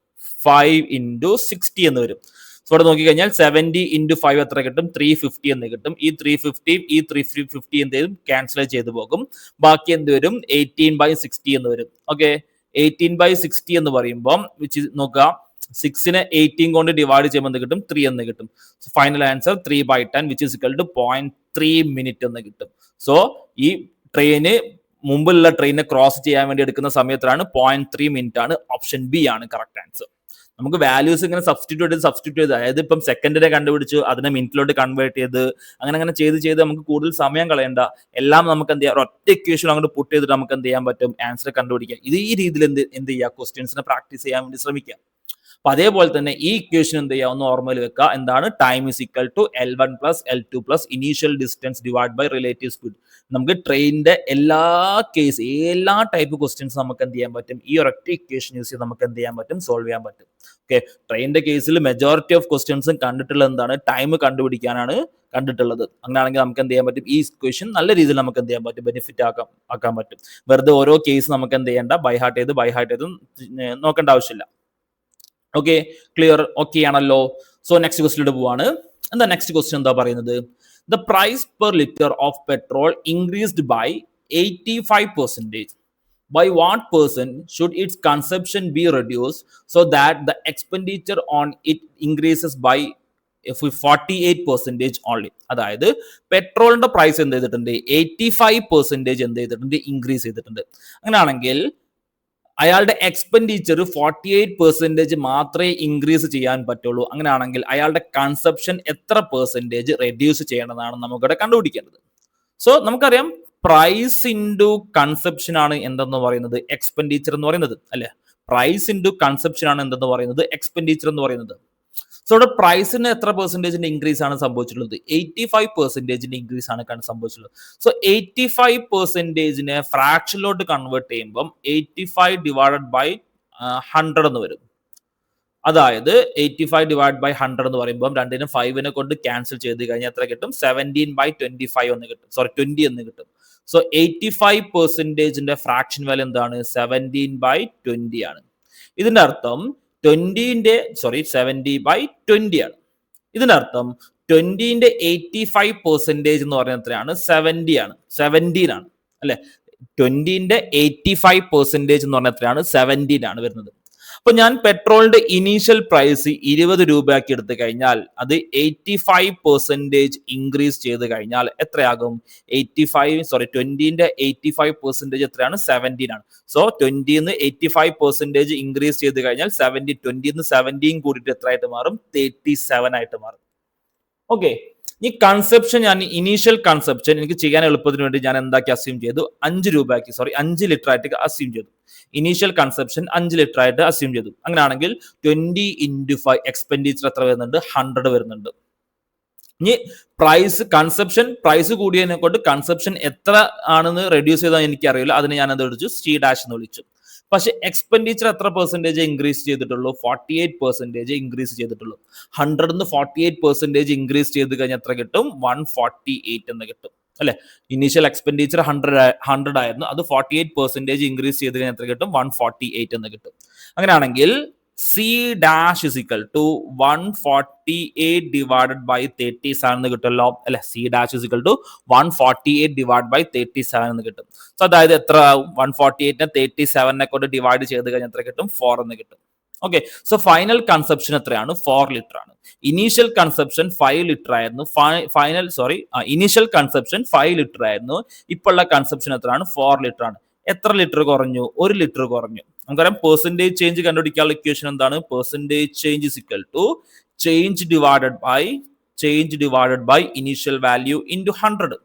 5 × 60 എന്ന് വരും. സോ ഇവിടെ നോക്കിക്കഴിഞ്ഞാൽ 70 into 5 എത്ര കിട്ടും? 350 എന്ന് കിട്ടും. ഈ 350 ഈ 350 എന്ത് ചെയ്യും? ക്യാൻസൽ ചെയ്ത് പോകും. ബാക്കി എന്ത് വരും? 18/60 എന്ന് വരും. ഓക്കെ, 18/60 എന്ന് പറയുമ്പോൾ നോക്കുക, 6നെ 18 കൊണ്ട് ഡിവൈഡ് ചെയ്യുമ്പോൾ എന്ത് കിട്ടും? 3 എന്ന് കിട്ടും. Final answer 3/10 which is equal to 0.3 minute എന്ന് കിട്ടും. സോ ഈ ട്രെയിന് മുമ്പുള്ള ട്രെയിനെ ക്രോസ് ചെയ്യാൻ വേണ്ടി എടുക്കുന്ന സമയത്താണ് 0.3 മിനിറ്റ് ആണ്. ഓപ്ഷൻ ബി ആണ് കറക്റ്റ് ആൻസർ. നമുക്ക് വാല്യൂസ് ഇങ്ങനെ സബ്സ്റ്റിറ്റ്യൂട്ട് ചെയ്ത് അതായത് ഇപ്പം സെക്കൻഡിനെ കണ്ടുപിടിച്ചു അതിനെ മിനിറ്റിലോട്ട് കൺവേർട്ട് ചെയ്ത് അങ്ങനെ ചെയ്ത് നമുക്ക് കൂടുതൽ സമയം കളയണ്ട. എല്ലാം നമുക്ക് എന്ത് ചെയ്യാം? ഒറ്റ ഇക്വേഷൻ അങ്ങോട്ട് പുട്ട് ചെയ്തിട്ട് നമുക്ക് എന്ത് ചെയ്യാൻ പറ്റും? ആൻസർ കണ്ടുപിടിക്കാം. ഇത് ഈ രീതിയിൽ എന്ത് ചെയ്യുക? ക്വസ്റ്റ്യൻസിനെ പ്രാക്ടീസ് ചെയ്യാൻ വേണ്ടി ശ്രമിക്കുക. അപ്പൊ അതേപോലെ തന്നെ ഈ ഇക്വേഷൻ എന്ത് ചെയ്യുക? ഒന്ന് ഓർമ്മയിൽ വെക്കുക. എന്താണ്? Time is equal to L1 plus L2 plus initial distance divide by relative speed. നമുക്ക് ട്രെയിനിന്റെ എല്ലാ ടൈപ്പ് ക്വസ്റ്റ്യൻസ് നമുക്ക് എന്ത് ചെയ്യാൻ പറ്റും? ഈ ഒരൊറ്റ ഇക്വേഷൻ യൂസ് ചെയ്ത് നമുക്ക് എന്ത് ചെയ്യാൻ പറ്റും? സോൾവ് ചെയ്യാൻ പറ്റും. ഓക്കെ, ട്രെയിനിന്റെ കേസിൽ മെജോറിറ്റി ഓഫ് ക്വസ്റ്റ്യൻസും കണ്ടിട്ടുള്ളത് എന്താണ്? ടൈം കണ്ടുപിടിക്കാനാണ് കണ്ടിട്ടുള്ളത്. അങ്ങനെയാണെങ്കിൽ നമുക്ക് എന്ത് ചെയ്യാൻ പറ്റും? ഈ ഇക്വേഷൻ നല്ല രീതിയിൽ നമുക്ക് എന്ത് ചെയ്യാൻ പറ്റും? ബെനിഫിറ്റ് ആക്കാൻ പറ്റും. വെറുതെ ഓരോ കേസ് നമുക്ക് എന്ത് ചെയ്യേണ്ട? ബൈ ഹാർട്ട് ചെയ്ത് നോക്കേണ്ട ആവശ്യമില്ല. Okay, clear? ഓക്കെ ആണല്ലോ. സോ നെക്സ്റ്റ് ക്വസ്റ്റ്യൻ പോവാണ്. എന്താ നെക്സ്റ്റ് ക്വസ്റ്റ്യൻ എന്താ പറയുന്നത്? The price per liter of petrol increased by 85%. By what person should its consumption be reduced so that the expenditure on it increases by 48% only? അതായത് പെട്രോളിന്റെ price എന്ത് ചെയ്തിട്ടുണ്ട്? 85% എന്ത് ചെയ്തിട്ടുണ്ട്? ഇൻക്രീസ് ചെയ്തിട്ടുണ്ട്. അങ്ങനെയാണെങ്കിൽ അയാളുടെ എക്സ്പെൻഡിച്ചർ 48% മാത്രമേ ഇൻക്രീസ് ചെയ്യാൻ പറ്റുള്ളൂ. അങ്ങനെയാണെങ്കിൽ അയാളുടെ കൺസപ്ഷൻ എത്ര പെർസെൻറ്റേജ് റെഡ്യൂസ് ചെയ്യണമെന്നാണ് നമുക്കിവിടെ കണ്ടുപിടിക്കേണ്ടത്. സോ നമുക്കറിയാം പ്രൈസ് ഇൻറ്റു കൺസപ്ഷൻ ആണ് എന്തെന്ന് പറയുന്നത്? എക്സ്പെൻഡിച്ചർ എന്ന് പറയുന്നത് അല്ലെ? പ്രൈസ് ഇൻറ്റു കൺസപ്ഷൻ ആണ് എന്തെന്ന് പറയുന്നത്? എക്സ്പെൻഡിച്ചർ എന്ന് പറയുന്നത്. സോ ഇവിടെ പ്രൈസിന് എത്ര പെർസെൻറ്റേജിന്റെ ഇൻക്രീസ് ആണ് സംഭവിച്ചിട്ടുള്ളത്? 85% ഇൻക്രീസ് ആണ് സംഭവിച്ചിട്ടുള്ളത്. സോ 85%നെ ഫ്രാക്ഷനിലോട്ട് കൺവേർട്ട് ചെയ്യുമ്പോൾ 85 ഡിവൈഡഡ് ബൈ 100 എന്ന് വരും. അതായത് 85 ഡിവൈഡ് ബൈ 100 എന്ന് പറയുമ്പോൾ രണ്ടിനും 5നെ കൊണ്ട് ക്യാൻസൽ ചെയ്ത് കഴിഞ്ഞാൽ എത്ര കിട്ടും? 17/25 എന്ന് കിട്ടും. 20 എന്ന് കിട്ടും. സോ 85%ന്റെ ഫ്രാക്ഷൻ വാല്യൂ എന്താണ്? 17/20 ആണ്. ഇതിന്റെ അർത്ഥം 70/20 ആണ്. ഇതിന്റെ അർത്ഥം 20ന്റെ 85% എന്ന് പറയുന്നത് എത്രയാണ്? 17 ആണ്. 17 ആണ് അല്ലെ? 20ന്റെ 85% എന്ന് പറഞ്ഞാൽ എത്രയാണ്? 17 ആണ് വരുന്നത്. അപ്പൊ ഞാൻ പെട്രോളിന്റെ ഇനീഷ്യൽ പ്രൈസ് 20 രൂപയാക്കി എടുത്തു കഴിഞ്ഞാൽ അത് 85% ഇൻക്രീസ് ചെയ്ത് കഴിഞ്ഞാൽ എത്രയാകും? 20ന്റെ 85% എത്രയാണ്? 17 ആണ്. സോ 20ന്ന് 85% ഇൻക്രീസ് ചെയ്ത് കഴിഞ്ഞാൽ 20ന്ന് 17 കൂടിയിട്ട് എത്രയായിട്ട് മാറും? 37 ആയിട്ട് മാറും. ഓക്കെ, ഈ കൺസെപ്ഷൻ ഞാൻ ഇനീഷ്യൽ കൺസെപ്ഷൻ എനിക്ക് ചെയ്യാൻ എളുപ്പത്തിന് വേണ്ടി ഞാൻ എന്താക്കി അസ്യൂം ചെയ്തു? 5 ലിറ്റർ ആയിട്ട് അസ്യൂം ചെയ്തു. ഇനീഷ്യൽ കൺസെപ്ഷൻ 5 ലിറ്റർ ആയിട്ട് അസ്യൂം ചെയ്തു. അങ്ങനെയാണെങ്കിൽ 20 into 5 എക്സ്പെൻഡിച്ചർ എത്ര വരുന്നുണ്ട്? 100 വരുന്നുണ്ട്. ഇനി പ്രൈസ് കൂടിയതിനെ കൊണ്ട് കൺസെപ്ഷൻ എത്ര ആണെന്ന് റെഡ്യൂസ് ചെയ്താൽ എനിക്ക് അറിയില്ല. അതിന് ഞാൻ എന്ത് വിളിച്ചു? C' എന്ന് വിളിച്ചു. പക്ഷെ എക്സ്പെൻഡിച്ചർ എത്ര പെർസെൻറ്റേജ് ഇൻക്രീസ് ചെയ്തിട്ടുള്ളൂ? 48% ഇൻക്രീസ് ചെയ്തിട്ടുള്ളൂ. 100ന്ന് 48% ഇൻക്രീസ് ചെയ്ത് കഴിഞ്ഞാൽ എത്ര കിട്ടും? 148 എന്ന് കിട്ടും അല്ലെ? ഇനീഷ്യൽ എക്സ്പെൻഡിച്ചർ 100 ആയിരുന്നു. അത് 48% ഇൻക്രീസ് ചെയ്ത് കഴിഞ്ഞാൽ എത്ര കിട്ടും? 148 എന്ന് കിട്ടും. അങ്ങനെയാണെങ്കിൽ C' is equal to 148 divided by 37 എന്ന് കിട്ടുമല്ലോ അല്ലെ? C' is equal to 148 divided by 37 എന്ന് കിട്ടും. സോ അതായത് എത്ര? 148നെ 37നെ കൊണ്ട് ഡിവൈഡ് ചെയ്ത് കഴിഞ്ഞാൽ എത്ര കിട്ടും? 4 എന്ന് കിട്ടും. ഓക്കെ, സോ ഫൈനൽ കൺസപ്ഷൻ എത്രയാണ്? 4 ലിറ്റർ ആണ്. ഇനീഷ്യൽ കൺസപ്ഷൻ 5 ലിറ്റർ ആയിരുന്നു. ഇനീഷ്യൽ കൺസപ്ഷൻ 5 ലിറ്റർ ആയിരുന്നു. ഇപ്പോഴുള്ള കൺസപ്ഷൻ എത്രയാണ്? 4 ലിറ്റർ ആണ്. എത്ര ലിറ്റർ കുറഞ്ഞു? 1 ലിറ്റർ കുറഞ്ഞു. നമുക്കറിയാം പെർസെൻറ്റേജ് ചേഞ്ച് കണ്ടുപിടിക്കാനുള്ള ഇക്വേഷൻ എന്താണ്? Percentage change is equal to change divided by initial value into 100.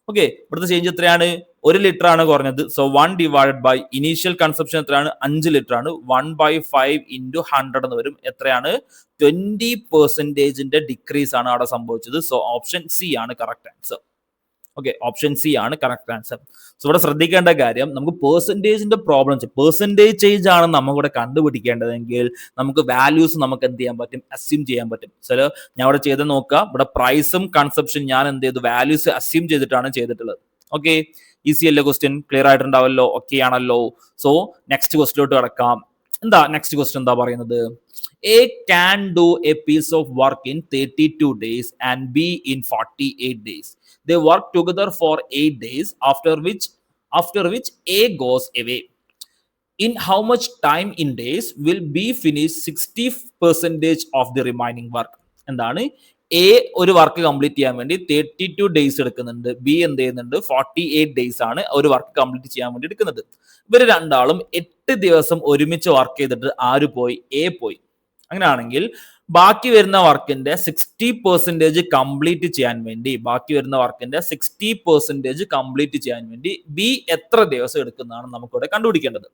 Okay, ഇവിടുത്തെ ചേഞ്ച് എത്രയാണ്? 1 ലിറ്റർ ആണ് കുറഞ്ഞത്. So 1 divided by initial consumption എത്രയാണ്? 5 ലിറ്റർ ആണ്. 1/5 ഇൻറ്റു 100 എന്ന് വരും. എത്രയാണ്? 20%ന്റെ ഡിക്രീസ് ആണ് അവിടെ സംഭവിച്ചത്. സോ ഓപ്ഷൻ സി ആണ് correct answer. Okay, option C ആണ് കറക്റ്റ് ആൻസർ. സോ ഇവിടെ ശ്രദ്ധിക്കേണ്ട കാര്യം, നമുക്ക് പെർസെൻറ്റേജിന്റെ പ്രോബ്ലംസ്, പെർസെൻറ്റേജ് ചേഞ്ച് ആണ് നമുക്കിവിടെ കണ്ടുപിടിക്കേണ്ടതെങ്കിൽ നമുക്ക് വാല്യൂസ് നമുക്ക് എന്ത് ചെയ്യാൻ പറ്റും? അസ്യൂം ചെയ്യാൻ പറ്റും. സോ ഞാൻ ഇവിടെ ചെയ്ത് നോക്കുക. ഇവിടെ പ്രൈസും കൺസപ്ഷൻ ഞാൻ എന്ത് ചെയ്തു? വാല്യൂസ് അസ്യൂം ചെയ്തിട്ടാണ് ചെയ്തിട്ടുള്ളത്. ഓക്കെ, ഈസി അല്ലേ ക്വസ്റ്റ്യൻ? ക്ലിയർ ആയിട്ടുണ്ടാവല്ലോ? ഓക്കെ ആണല്ലോ. സോ നെക്സ്റ്റ് ക്വസ്റ്റ്യനിലോട്ട് കിടക്കാം. നെക്സ്റ്റ് ക്വസ്റ്റ്യൻ എന്താ പറയുന്നത്? A can do a piece of work in 32 days and B in 48 days. They work together for 8 days, after which A goes away. In how much time in days will B finish 60% of the remaining work? എന്താണ്? A ഒരു work complete ചെയ്യാൻ വേണ്ടി 32 days എടുക്കുന്നുണ്ട്. B എന്ത് ചെയ്യുന്നുണ്ട്? 48 days ആണ് ഒരു work complete ചെയ്യാൻ വേണ്ടി എടുക്കുന്നത്. ഇവർ രണ്ടാളും 8 ദിവസം ഒരുമിച്ച് വർക്ക് ചെയ്തിട്ട് ആര് പോയി? എ പോയി. അങ്ങനെയാണെങ്കിൽ ബാക്കി വരുന്ന വർക്കിന്റെ 60% കംപ്ലീറ്റ് ചെയ്യാൻ വേണ്ടി കംപ്ലീറ്റ് ചെയ്യാൻ വേണ്ടി ബി എത്ര ദിവസം എടുക്കുന്നതാണ് നമുക്കിവിടെ കണ്ടുപിടിക്കേണ്ടത്.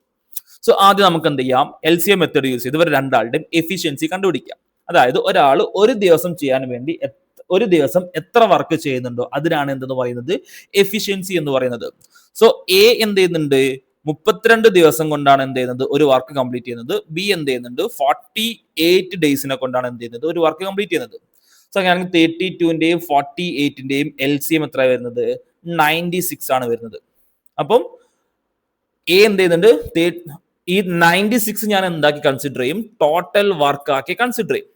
സോ ആദ്യം നമുക്ക് എന്ത് ചെയ്യാം? LCM മെത്തേഡ് യൂസ് ചെയ്ത് ഇവർ രണ്ടാളുടെയും എഫിഷ്യൻസി കണ്ടുപിടിക്കാം. അതായത് ഒരാൾ ഒരു ദിവസം ചെയ്യാൻ വേണ്ടി ഒരു ദിവസം എത്ര വർക്ക് ചെയ്യുന്നുണ്ടോ അതിനാണ് എന്തെന്ന് പറയുന്നത്? എഫിഷ്യൻസി എന്ന് പറയുന്നത്. സോ എ എന്ത് ചെയ്യുന്നുണ്ട്? 32 ദിവസം കൊണ്ടാണ് എന്ത് ചെയ്യുന്നത്? ഒരു വർക്ക് കംപ്ലീറ്റ് ചെയ്യുന്നത്. ബി എന്ത് ചെയ്യുന്നുണ്ട്? 48 ഡേയ്സിനെ കൊണ്ടാണ് എന്ത് ചെയ്യുന്നത്? ഒരു വർക്ക് കംപ്ലീറ്റ് ചെയ്യുന്നത്. സോ അങ്ങനെയാണെങ്കിൽ 32ന്റെയും 48ന്റെയും LCM എത്ര വരുന്നത്? 96 ആണ് വരുന്നത്. അപ്പം എ എന്ത് ചെയ്യുന്നുണ്ട്? ഈ 96 ഞാൻ എന്താക്കി കൺസിഡർ ചെയ്യും? ടോട്ടൽ വർക്ക് ആക്കി കൺസിഡർ ചെയ്യും.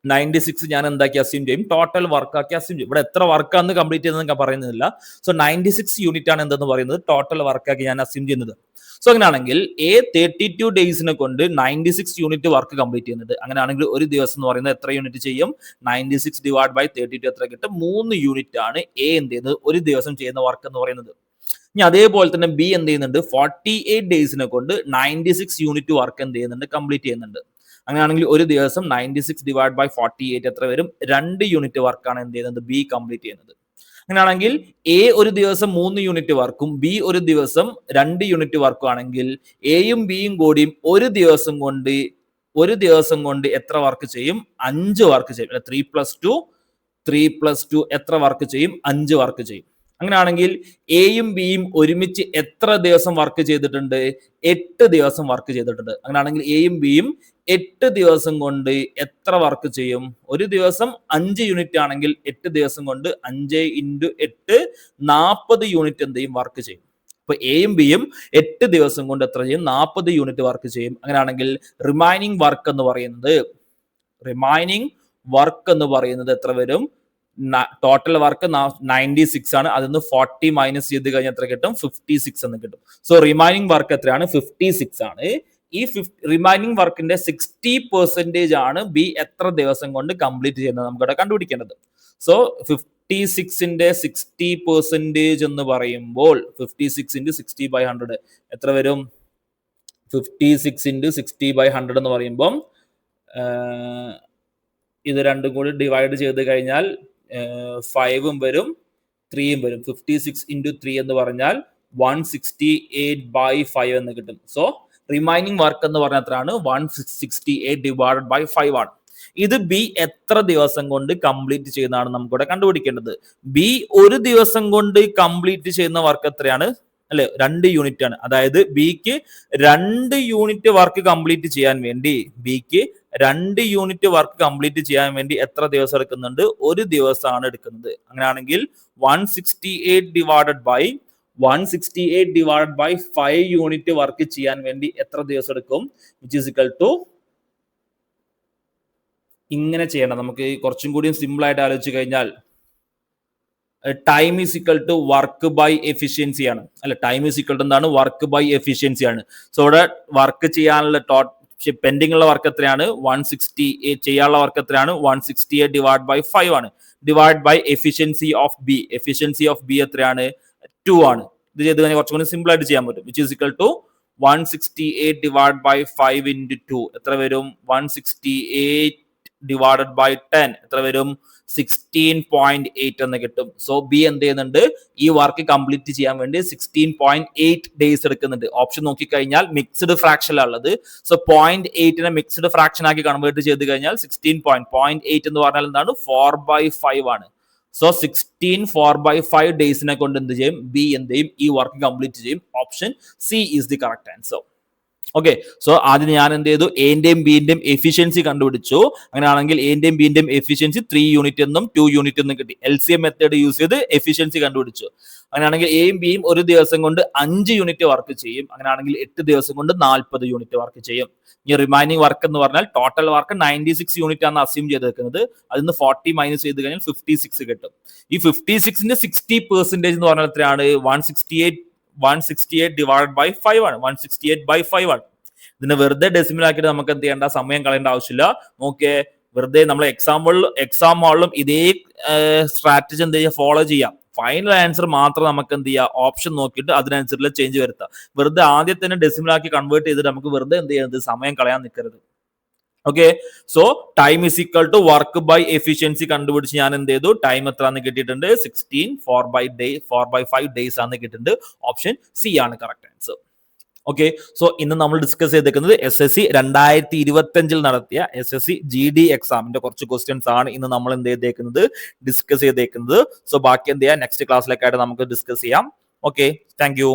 96 ഞാൻ എന്താക്കി അസ്യൂം ചെയ്യും? ടോട്ടൽ വർക്ക് ആക്കി അസ്യൂം ചെയ്യും. ഇവിടെ എത്ര വർക്കാന്ന് കംപ്ലീറ്റ് ചെയ്തെന്ന് ഞാൻ പറയുന്നില്ല. സോ 96 യൂണിറ്റ് ആണ് എന്തെന്ന് പറയുന്നത്? ടോട്ടൽ വർക്കാക്കി ഞാൻ അസ്യൂം ചെയ്യുന്നത്. സോ അങ്ങനെയാണെങ്കിൽ എ 32 ഡേയ്സിനെ കൊണ്ട് 96 യൂണിറ്റ് വർക്ക് കംപ്ലീറ്റ് ചെയ്യുന്നുണ്ട്. അങ്ങനെയാണെങ്കിൽ ഒരു ദിവസം എന്ന് പറയുന്നത് എത്ര യൂണിറ്റ് ചെയ്യും? 96 ഡിവൈഡ് ബൈ 32 എത്ര കിട്ടും? 3 യൂണിറ്റ് ആണ് എ എന്ത് ചെയ്യുന്നത്? ഒരു ദിവസം ചെയ്യുന്ന വർക്ക് എന്ന് പറയുന്നത്. ഇനി അതേപോലെ തന്നെ ബി എന്ത് ചെയ്യുന്നുണ്ട്? 48 ഡേയ്സിനെ കൊണ്ട് 96 യൂണിറ്റ് വർക്ക് എന്ത് ചെയ്യുന്നുണ്ട്? കംപ്ലീറ്റ് ചെയ്യുന്നുണ്ട്. അങ്ങനെയാണെങ്കിൽ ഒരു ദിവസം 96 ഡിവൈഡ് ബൈ 48 എത്ര വരും? 2 യൂണിറ്റ് വർക്കാണ് എന്ത് ചെയ്യുന്നത്? ബി കംപ്ലീറ്റ് ചെയ്യുന്നത്. അങ്ങനെയാണെങ്കിൽ എ ഒരു ദിവസം 3 യൂണിറ്റ് വർക്കും ബി ഒരു ദിവസം 2 യൂണിറ്റ് വർക്കും ആണെങ്കിൽ എയും ബിയും കൂടിയും ഒരു ദിവസം കൊണ്ട് എത്ര വർക്ക് ചെയ്യും? 5 വർക്ക് ചെയ്യും. 3+2 എത്ര വർക്ക് ചെയ്യും? 5 വർക്ക് ചെയ്യും. അങ്ങനെയാണെങ്കിൽ എയും ബിയും ഒരുമിച്ച് എത്ര ദിവസം വർക്ക് ചെയ്തിട്ടുണ്ട്? 8 ദിവസം വർക്ക് ചെയ്തിട്ടുണ്ട്. അങ്ങനെയാണെങ്കിൽ എയും ബിയും 8 ദിവസം കൊണ്ട് എത്ര വർക്ക് ചെയ്യും? ഒരു ദിവസം 5 യൂണിറ്റ് ആണെങ്കിൽ 8 ദിവസം കൊണ്ട് 5 × 8 40 യൂണിറ്റ് എന്ത് ചെയ്യും? വർക്ക് ചെയ്യും. അപ്പൊ എയും ബിയും 8 ദിവസം കൊണ്ട് എത്ര ചെയ്യും? 40 യൂണിറ്റ് വർക്ക് ചെയ്യും. അങ്ങനെയാണെങ്കിൽ റിമൈനിങ് വർക്ക് എന്ന് പറയുന്നത് എത്ര വരും? ടോട്ടൽ വർക്ക് 96 ആണ്. അതിന്ന് 40 മൈനസ് ചെയ്ത് കഴിഞ്ഞാൽ എത്ര കിട്ടും? 56 എന്ന് കിട്ടും. സോ റിമൈനിങ് വർക്ക് എത്രയാണ്? 56 ആണ്. ഈ റിമൈനിങ് വർക്കിന്റെ 60% ആണ് ബി എത്ര ദിവസം കൊണ്ട് കംപ്ലീറ്റ് ചെയ്യുന്നത് നമുക്കിവിടെ കണ്ടുപിടിക്കേണ്ടത്. സോ 56ന്റെ 60% എന്ന് പറയുമ്പോൾ 56 × 60/100 എത്ര വരും? 56 × 60/100 എന്ന് പറയുമ്പോൾ ഇത് രണ്ടും കൂടി ഡിവൈഡ് ചെയ്ത് കഴിഞ്ഞാൽ 5ഉം വരും 3ഉം വരും. 56 × 3 എന്ന് പറഞ്ഞാൽ 168/5 എന്ന് കിട്ടും. സോ റിമൈനിങ് വർക്ക് എന്ന് പറഞ്ഞാൽ എത്രയാണ്? 168 ഡിവൈഡഡ് ബൈ 5 ആണ്. ഇത് ബി എത്ര ദിവസം കൊണ്ട് കംപ്ലീറ്റ് ചെയ്യുന്നതാണ് നമുക്കിവിടെ കണ്ടുപിടിക്കേണ്ടത്. ബി ഒരു ദിവസം കൊണ്ട് കംപ്ലീറ്റ് ചെയ്യുന്ന വർക്ക് എത്രയാണ്? അല്ലെ, 2 യൂണിറ്റ് ആണ്. അതായത് ബിക്ക് 2 യൂണിറ്റ് വർക്ക് കംപ്ലീറ്റ് ചെയ്യാൻ വേണ്ടി എത്ര ദിവസം എടുക്കുന്നുണ്ട്? ഒരു ദിവസമാണ് എടുക്കുന്നത്. അങ്ങനെയാണെങ്കിൽ 168 ഡിവൈഡഡ് ബൈ 5 യൂണിറ്റ് വർക്ക് ചെയ്യാൻ വേണ്ടി എത്ര ദിവസം എടുക്കും? വിച്ച് ഈസ് ഇക്വൽ ടു ഇങ്ങനെ ചെയ്യണം. നമുക്ക് കുറച്ചും കൂടി സിമ്പിൾ ആയിട്ട് ആലോചിച്ച് കഴിഞ്ഞാൽ time is equal to work by efficiency ആണ്. അല്ലെ, ടൈം ഈസ് ഇക്വൽ ടു എന്താണ്? വർക്ക് ബൈ എഫിഷ്യൻസി ആണ്. സോ ഇവിടെ വർക്ക് ചെയ്യാനുള്ള പെൻഡിങ് ഉള്ള വർക്ക് എത്രയാണ്? 168. ചെയ്യാനുള്ള വർക്ക് എത്രയാണ്? 168 ഡിവൈഡ് ബൈ 5 ആണ്. Divide by efficiency of B എത്രയാണ്? 2 ആണ്. ഇത് ചെയ്ത് കഴിഞ്ഞാൽ കുറച്ചും കൂടി സിമ്പിൾ ആയിട്ട് ചെയ്യാൻ പറ്റും. Which is equal to 168 divide by 5 × 2 എത്ര വരും? 168 ഡിവൈഡഡ് ബൈ 10 എത്ര വരും? 16.8 എന്ന് കിട്ടും. സോ ബി എന്ത് ചെയ്യുന്നുണ്ട്? ഈ വർക്ക് കംപ്ലീറ്റ് ചെയ്യാൻ വേണ്ടി 16.8 ഡേയ്സ് എടുക്കുന്നുണ്ട്. ഓപ്ഷൻ നോക്കിക്കഴിഞ്ഞാൽ മിക്സ്ഡ് ഫ്രാക്ഷനിലുള്ളത്. സോ 0.8നെ മിക്സ്ഡ് ഫ്രാക്ഷൻ ആക്കി കൺവേർട്ട് ചെയ്ത് കഴിഞ്ഞാൽ 16.8 എന്ന് പറഞ്ഞാൽ എന്താണ്? 4/5 ആണ്. സോ 16 4/5 ഡേയ്സിനെ കൊണ്ട് എന്ത് ചെയ്യും? ബി എന്ത് ചെയ്യും? ഈ വർക്ക് കംപ്ലീറ്റ് ചെയ്യും. Option C is the correct answer. Okay, so ആദ്യം ഞാൻ എന്ത് ചെയ്തു, എന്റെയും ബിന്റെയും എഫിഷ്യൻസി കണ്ടുപിടിച്ചു. അങ്ങനെയാണെങ്കിൽ എന്റെയും ബിന്റെയും എഫിഷ്യൻസി 3 യൂണിറ്റ് എന്നും 2 യൂണിറ്റ് എന്നും കിട്ടി. LCM മെത്തേഡ് യൂസ് ചെയ്ത് എഫിഷ്യൻസി കണ്ടുപിടിച്ചു. അങ്ങനെയാണെങ്കിൽ എയും ബിയും ഒരു ദിവസം കൊണ്ട് 5 യൂണിറ്റ് വർക്ക് ചെയ്യും. അങ്ങനെയാണെങ്കിൽ 8 ദിവസം കൊണ്ട് 40 യൂണിറ്റ് വർക്ക് ചെയ്യും. ഈ റിമൈനിങ് വർക്ക് എന്ന് പറഞ്ഞാൽ ടോട്ടൽ വർക്ക് 96 യൂണിറ്റ് ആണ് അസ്യൂം ചെയ്തേക്കുന്നത്. അതിൽ നിന്ന് 40 മൈനസ് ചെയ്ത് കഴിഞ്ഞാൽ 56 കിട്ടും. ഈ 56ന്റെ 60% എന്ന് പറഞ്ഞാൽ എത്രയാണ്? 168 ഡിവൈഡ് ബൈ 5 ആണ്. 168 ബൈ 5 ആണ്. ഇതിനെ വെറുതെ ഡെസിമൽ ആക്കിയിട്ട് നമുക്ക് എന്ത് ചെയ്യേണ്ട, സമയം കളയേണ്ട ആവശ്യമില്ല. നോക്കിയേ, വെറുതെ നമ്മൾ എക്സാം ഹാളിലും ഇതേ സ്ട്രാറ്റജി എന്ത് ചെയ്യുക, ഫോളോ ചെയ്യാം. ഫൈനൽ ആൻസർ മാത്രം നമുക്ക് എന്ത് ചെയ്യാം, ഓപ്ഷൻ നോക്കിയിട്ട് അതിനനുസരിച്ചുള്ള ചേഞ്ച് വരുത്താം. വെറുതെ ആദ്യം തന്നെ ഡെസിമൽ ആക്കി കൺവേർട്ട് ചെയ്തിട്ട് നമുക്ക് വെറുതെ എന്ത് ചെയ്യരുത്, സമയം കളയാൻ നിൽക്കരുത്. Okay, so time is equal to work by efficiency കണ്ടുപിടിച്ച് ഞാൻ എന്ത് ചെയ്തു, ടൈം എത്രയാണെന്ന് കിട്ടിയിട്ടുണ്ട്, 16 4/5 ഡേയ്സ് ആണെന്ന് കിട്ടിയിട്ടുണ്ട്. ഓപ്ഷൻ സി ആണ് കറക്റ്റ് ആൻസർ. ഓക്കെ, സോ ഇന്ന് നമ്മൾ ഡിസ്കസ് ചെയ്തേക്കുന്നത് SSC 2025 നടത്തിയ SSC GD എക്സാമിന്റെ കുറച്ച് ക്വസ്റ്റ്യൻസ് ആണ് ഇന്ന് നമ്മൾ എന്ത് ചെയ്തേക്കുന്നത്, ഡിസ്കസ് ചെയ്തേക്കുന്നത്. സോ ബാക്കി എന്ത് ചെയ്യാം, നെക്സ്റ്റ് ക്ലാസ്സിലേക്കായിട്ട് നമുക്ക് ഡിസ്കസ് ചെയ്യാം. Okay, thank you.